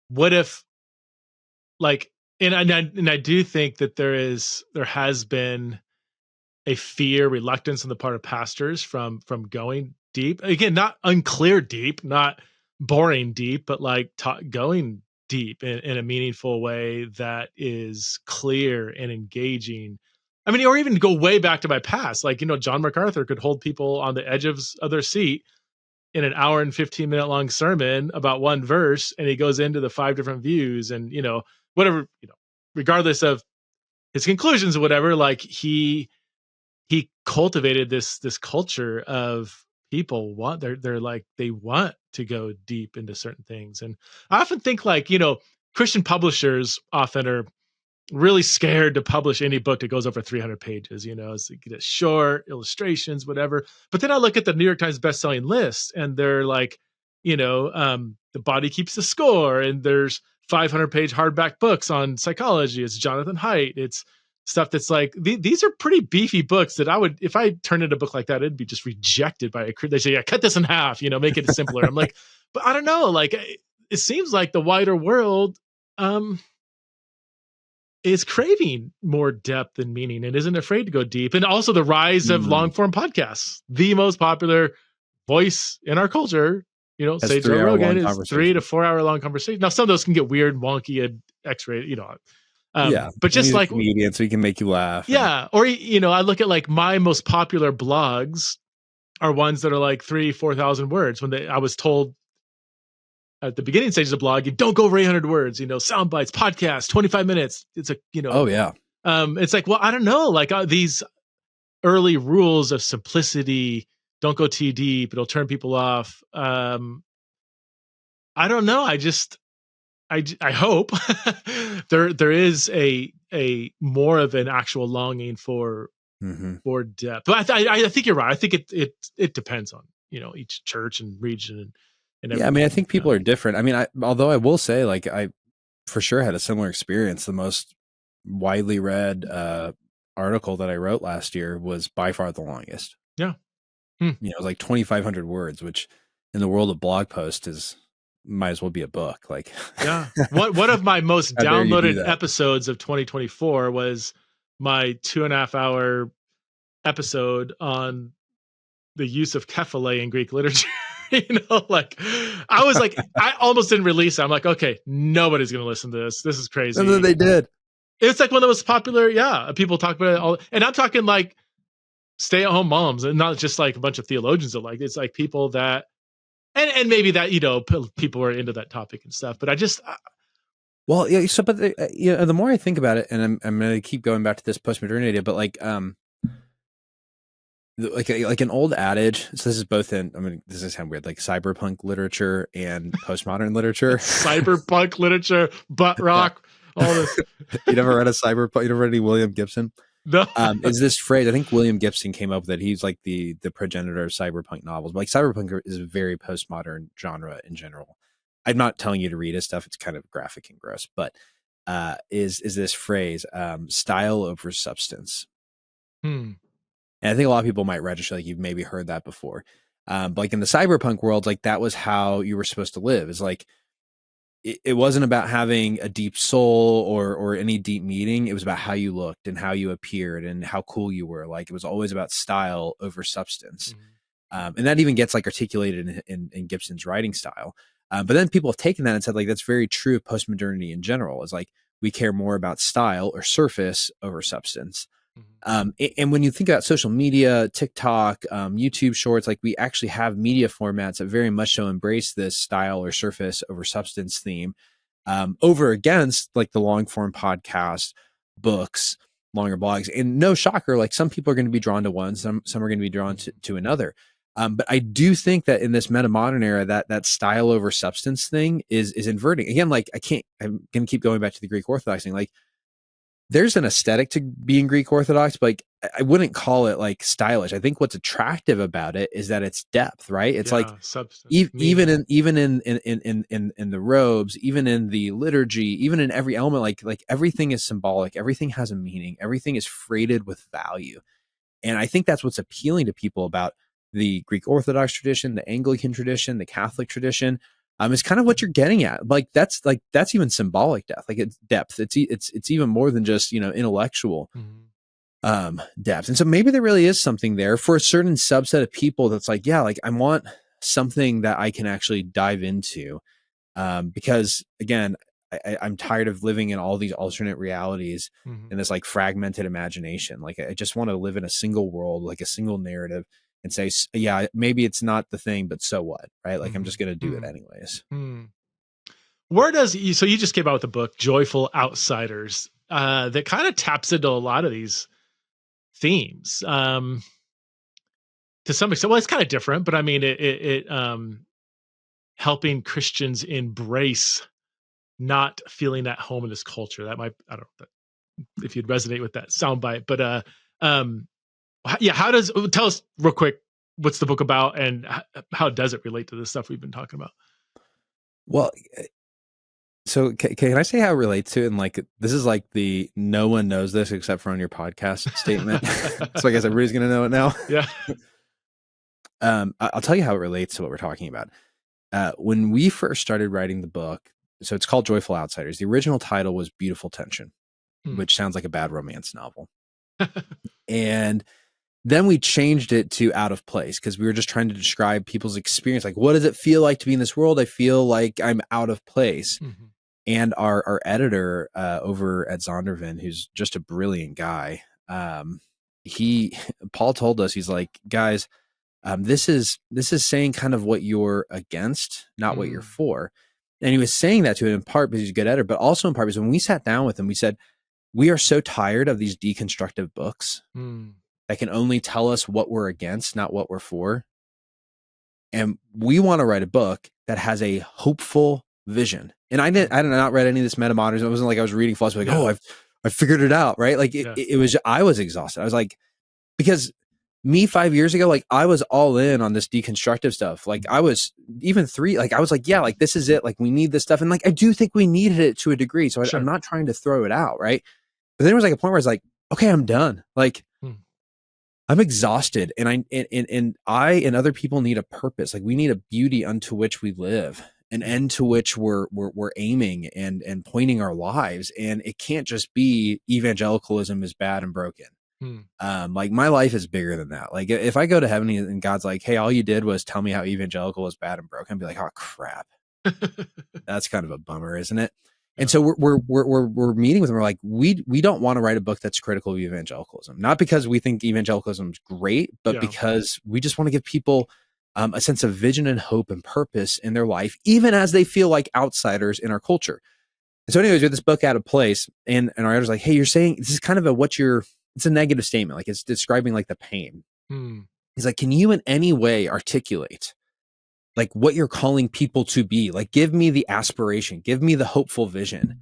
What if, like, and I do think that there has been a fear, reluctance on the part of pastors from going deep. Again, not unclear deep, not boring deep, but like going deep in a meaningful way that is clear and engaging. I mean, or even go way back to my past. Like, John MacArthur could hold people on the edge of their seat in an hour and 15-minute long sermon about one verse, and he goes into the 5 different views and, whatever, regardless of his conclusions or whatever, like he cultivated this culture of people they want to go deep into certain things. And I often think, like, Christian publishers often are really scared to publish any book that goes over 300 pages, it's short, illustrations, whatever. But then I look at the New York Times bestselling list, and they're like, The Body Keeps the Score, and there's 500-page hardback books on psychology. It's Jonathan Haidt. It's stuff that's like, these are pretty beefy books that if I turned in a book like that, it'd be just rejected by they say, yeah, cut this in half, make it simpler. I'm like, but I don't know, like, it seems like the wider world, is craving more depth and meaning and isn't afraid to go deep. And also the rise of long form podcasts, the most popular voice in our culture, say Joe Rogan is 3 to 4 hour long conversation. Now, some of those can get weird, wonky, and X-rated, but just like comedian, so he can make you laugh. Yeah. Or, I look at, like, my most popular blogs are ones that are like 4,000 words. I was told at the beginning stages of blog, you don't go over 800 words, sound bites, podcasts, 25 minutes. It's oh yeah. It's like, well, I don't know, like, these early rules of simplicity, don't go too deep, it'll turn people off. I don't know. I hope there is a more of an actual longing for depth. But I think you're right. I think it depends on, each church and region and yeah, I mean, I think people are different. I mean, although I will say, like, I for sure had a similar experience. The most widely read article that I wrote last year was by far the longest. Yeah. It was like 2,500 words, which in the world of blog posts might as well be a book. Like, yeah. One of my most downloaded episodes of 2024 was my 2.5 hour episode on the use of kephale in Greek literature. Like, I was like, I almost didn't release it. I'm like, okay, nobody's going to listen to this. This is crazy. And then they did. It's like one of the most popular. Yeah. People talk about it all. And I'm talking like stay-at-home moms, and not just like a bunch of theologians. It's like people that, and maybe that, people are into that topic and stuff. But I just, well, yeah. So, but the more I think about it, and I'm going to keep going back to this postmodernity, but like an old adage. So this is both in, this is sound weird, like cyberpunk literature and postmodern literature. Cyberpunk literature, butt rock, all this. You never read you never read any William Gibson? No. Is this phrase? I think William Gibson came up with it. He's like the progenitor of cyberpunk novels. But like, cyberpunk is a very postmodern genre in general. I'm not telling you to read his stuff. It's kind of graphic and gross, but is this phrase, style over substance. And I think a lot of people might register, like, you've maybe heard that before. But like in the cyberpunk world, like, that was how you were supposed to live. It's like, it wasn't about having a deep soul or any deep meaning. It was about how you looked and how you appeared and how cool you were. Like, it was always about style over substance. And that even gets like articulated in Gibson's writing style. But then people have taken that and said, like, that's very true of postmodernity in general. Is like, we care more about style or surface over substance. And when you think about social media, TikTok, YouTube shorts, like, we actually have media formats that very much so embrace this style or surface over substance theme, over against like the long form podcast, books, longer blogs. And no shocker, like, some people are going to be drawn to one, some are going to be drawn to another. But I do think that in this metamodern era, that style over substance thing is inverting. Again, like, I'm going to keep going back to the Greek Orthodox thing. Like, there's an aesthetic to being Greek Orthodox, but like I wouldn't call it like stylish. I think what's attractive about it is that it's depth, right? It's like substance, even in the robes, even in the liturgy, even in every element, like everything is symbolic, everything has a meaning, everything is freighted with value. And I think that's what's appealing to people about the Greek Orthodox tradition, the Anglican tradition, the Catholic tradition. Is kind of what you're getting at. That's even symbolic depth. Like it's depth. It's even more than just, intellectual depth. And so maybe there really is something there for a certain subset of people that's like, yeah, like I want something that I can actually dive into. Because again, I'm tired of living in all these alternate realities in this like fragmented imagination. Like I just want to live in a single world, like a single narrative, and say, yeah, maybe it's not the thing, but so what, right? Like I'm just going to do it anyways. Where does so you just came out with a book, Joyful Outsiders, that kind of taps into a lot of these themes to some extent. Well, it's kind of different, but I mean, it helping Christians embrace not feeling at home in this culture. That might, I don't know if you'd resonate with that soundbite, but yeah, tell us real quick, what's the book about and how does it relate to the stuff we've been talking about? Well, so can I say how it relates to it? And like, this is like the no one knows this except for on your podcast statement. So I guess everybody's going to know it now. Yeah. I'll tell you how it relates to what we're talking about. When we first started writing the book, so it's called Joyful Outsiders. The original title was Beautiful Tension, which sounds like a bad romance novel. And then we changed it to Out of Place because we were just trying to describe people's experience. Like, what does it feel like to be in this world? I feel like I'm out of place. And our editor over at Zondervan, who's just a brilliant guy, Paul told us, he's like, guys, this is saying kind of what you're against, not what you're for. And he was saying that to it in part because he's a good editor, but also in part because when we sat down with him, we said, we are so tired of these deconstructive books that can only tell us what we're against, not what we're for. And we want to write a book that has a hopeful vision. And I not read any of this Metamodernism. It wasn't like I was reading philosophy, like, I figured it out, right? Like it was, I was exhausted. I was like, because me 5 years ago, like I was all in on this deconstructive stuff. Like I was even I was like, yeah, like this is it. Like we need this stuff. And like, I do think we needed it to a degree. So I'm not trying to throw it out. Right. But then there was like a point where I was like, okay, I'm done. Like I'm exhausted. And I and other people need a purpose. Like we need a beauty unto which we live, an end to which we're aiming and pointing our lives. And it can't just be evangelicalism is bad and broken. Like my life is bigger than that. Like if I go to heaven and God's like, hey, all you did was tell me how evangelical is bad and broken, I'd be like, oh crap. That's kind of a bummer, isn't it? And so we're meeting with them. We're like, we don't want to write a book that's critical of evangelicalism, not because we think evangelicalism is great, but because we just want to give people a sense of vision and hope and purpose in their life, even as they feel like outsiders in our culture. And so anyways, we had this book Out of Place, and our editor's like, hey, you're saying this is kind of it's a negative statement. Like it's describing like the pain. He's like, can you in any way articulate like what you're calling people to be? Like, give me the aspiration, give me the hopeful vision.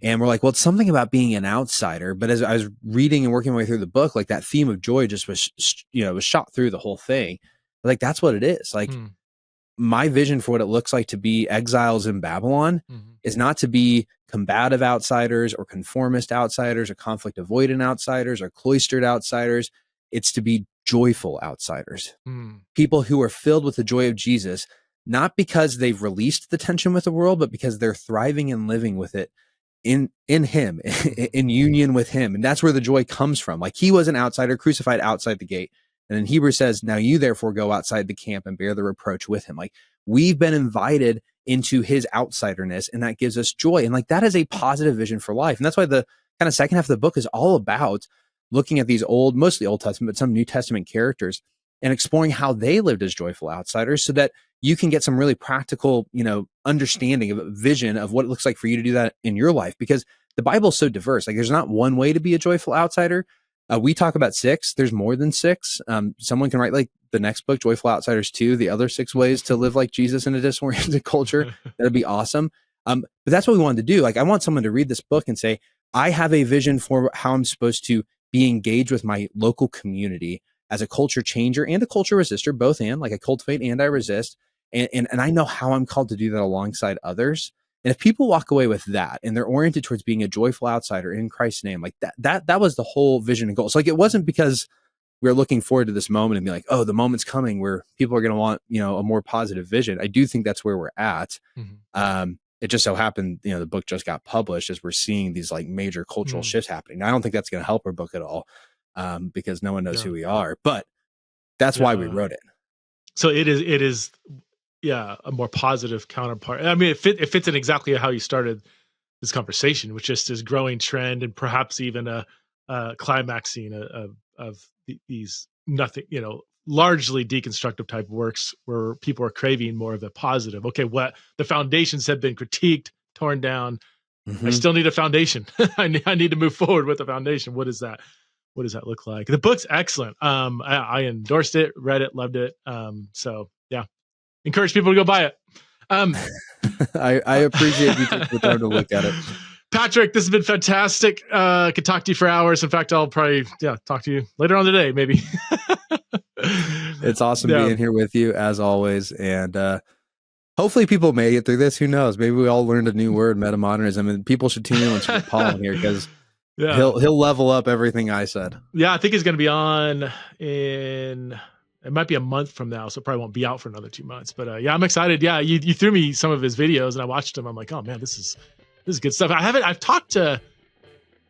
And we're like, well, it's something about being an outsider. But as I was reading and working my way through the book, like that theme of joy just was, was shot through the whole thing. Like, that's what it is. Like my vision for what it looks like to be exiles in Babylon is not to be combative outsiders or conformist outsiders or conflict avoidant outsiders or cloistered outsiders. It's to be joyful outsiders, people who are filled with the joy of Jesus, not because they've released the tension with the world, but because they're thriving and living with it in him, in union with him. And that's where the joy comes from. Like he was an outsider crucified outside the gate. And then Hebrews says, now you therefore go outside the camp and bear the reproach with him. Like we've been invited into his outsiderness, and that gives us joy. And like that is a positive vision for life. And that's why the kind of second half of the book is all about looking at these mostly Old Testament, but some New Testament characters and exploring how they lived as joyful outsiders so that you can get some really practical, understanding of a vision of what it looks like for you to do that in your life. Because the Bible is so diverse. Like there's not one way to be a joyful outsider. We talk about 6. There's more than 6. Someone can write like the next book, Joyful Outsiders 2, the other 6 ways to live like Jesus in a disoriented culture. That'd be awesome. But that's what we wanted to do. Like I want someone to read this book and say, I have a vision for how I'm supposed to be engaged with my local community as a culture changer and a culture resistor, both and like I cultivate and I resist. And I know how I'm called to do that alongside others. And if people walk away with that and they're oriented towards being a joyful outsider in Christ's name, like that was the whole vision and goal. So like, it wasn't because we're looking forward to this moment and be like, oh, the moment's coming where people are going to want, a more positive vision. I do think that's where we're at. It just so happened, the book just got published as we're seeing these like major cultural shifts happening. Now, I don't think that's going to help our book at all, because no one knows who we are, but that's why we wrote it. So it is, a more positive counterpart. I mean, it fits in exactly how you started this conversation, which just is growing trend and perhaps even a climaxing of these nothing, largely deconstructive type works where people are craving more of the positive. Okay, what the foundations have been critiqued, torn down. I still need a foundation. I need to move forward with a foundation. What does that look like? The book's excellent. I endorsed it, read it, loved it. So yeah, encourage people to go buy it. I appreciate you taking the time to look at it. Patrick, this has been fantastic. Could talk to you for hours. In fact, I'll probably talk to you later on today, maybe. It's awesome being here with you as always. And hopefully people may get through this. Who knows? Maybe we all learned a new word, metamodernism, and people should tune in once we're Paul in here because he'll level up everything I said. Yeah, I think he's going to be on it might be a month from now, so it probably won't be out for another 2 months. But I'm excited. Yeah, you threw me some of his videos and I watched them. I'm like, oh man, this is good stuff. I've talked to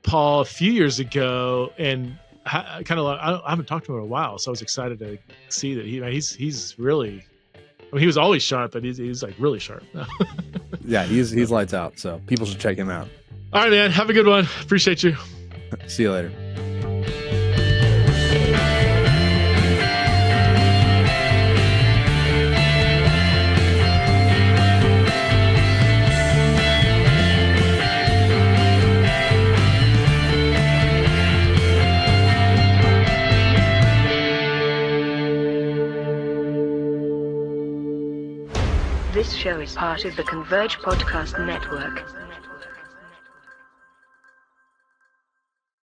Paul a few years ago and I haven't talked to him in a while. So I was excited to see that he's really, he was always sharp, but he's like really sharp. Yeah, he's lights out. So people should check him out. All right, man. Have a good one. Appreciate you. See you later. This show is part of the Converge Podcast Network.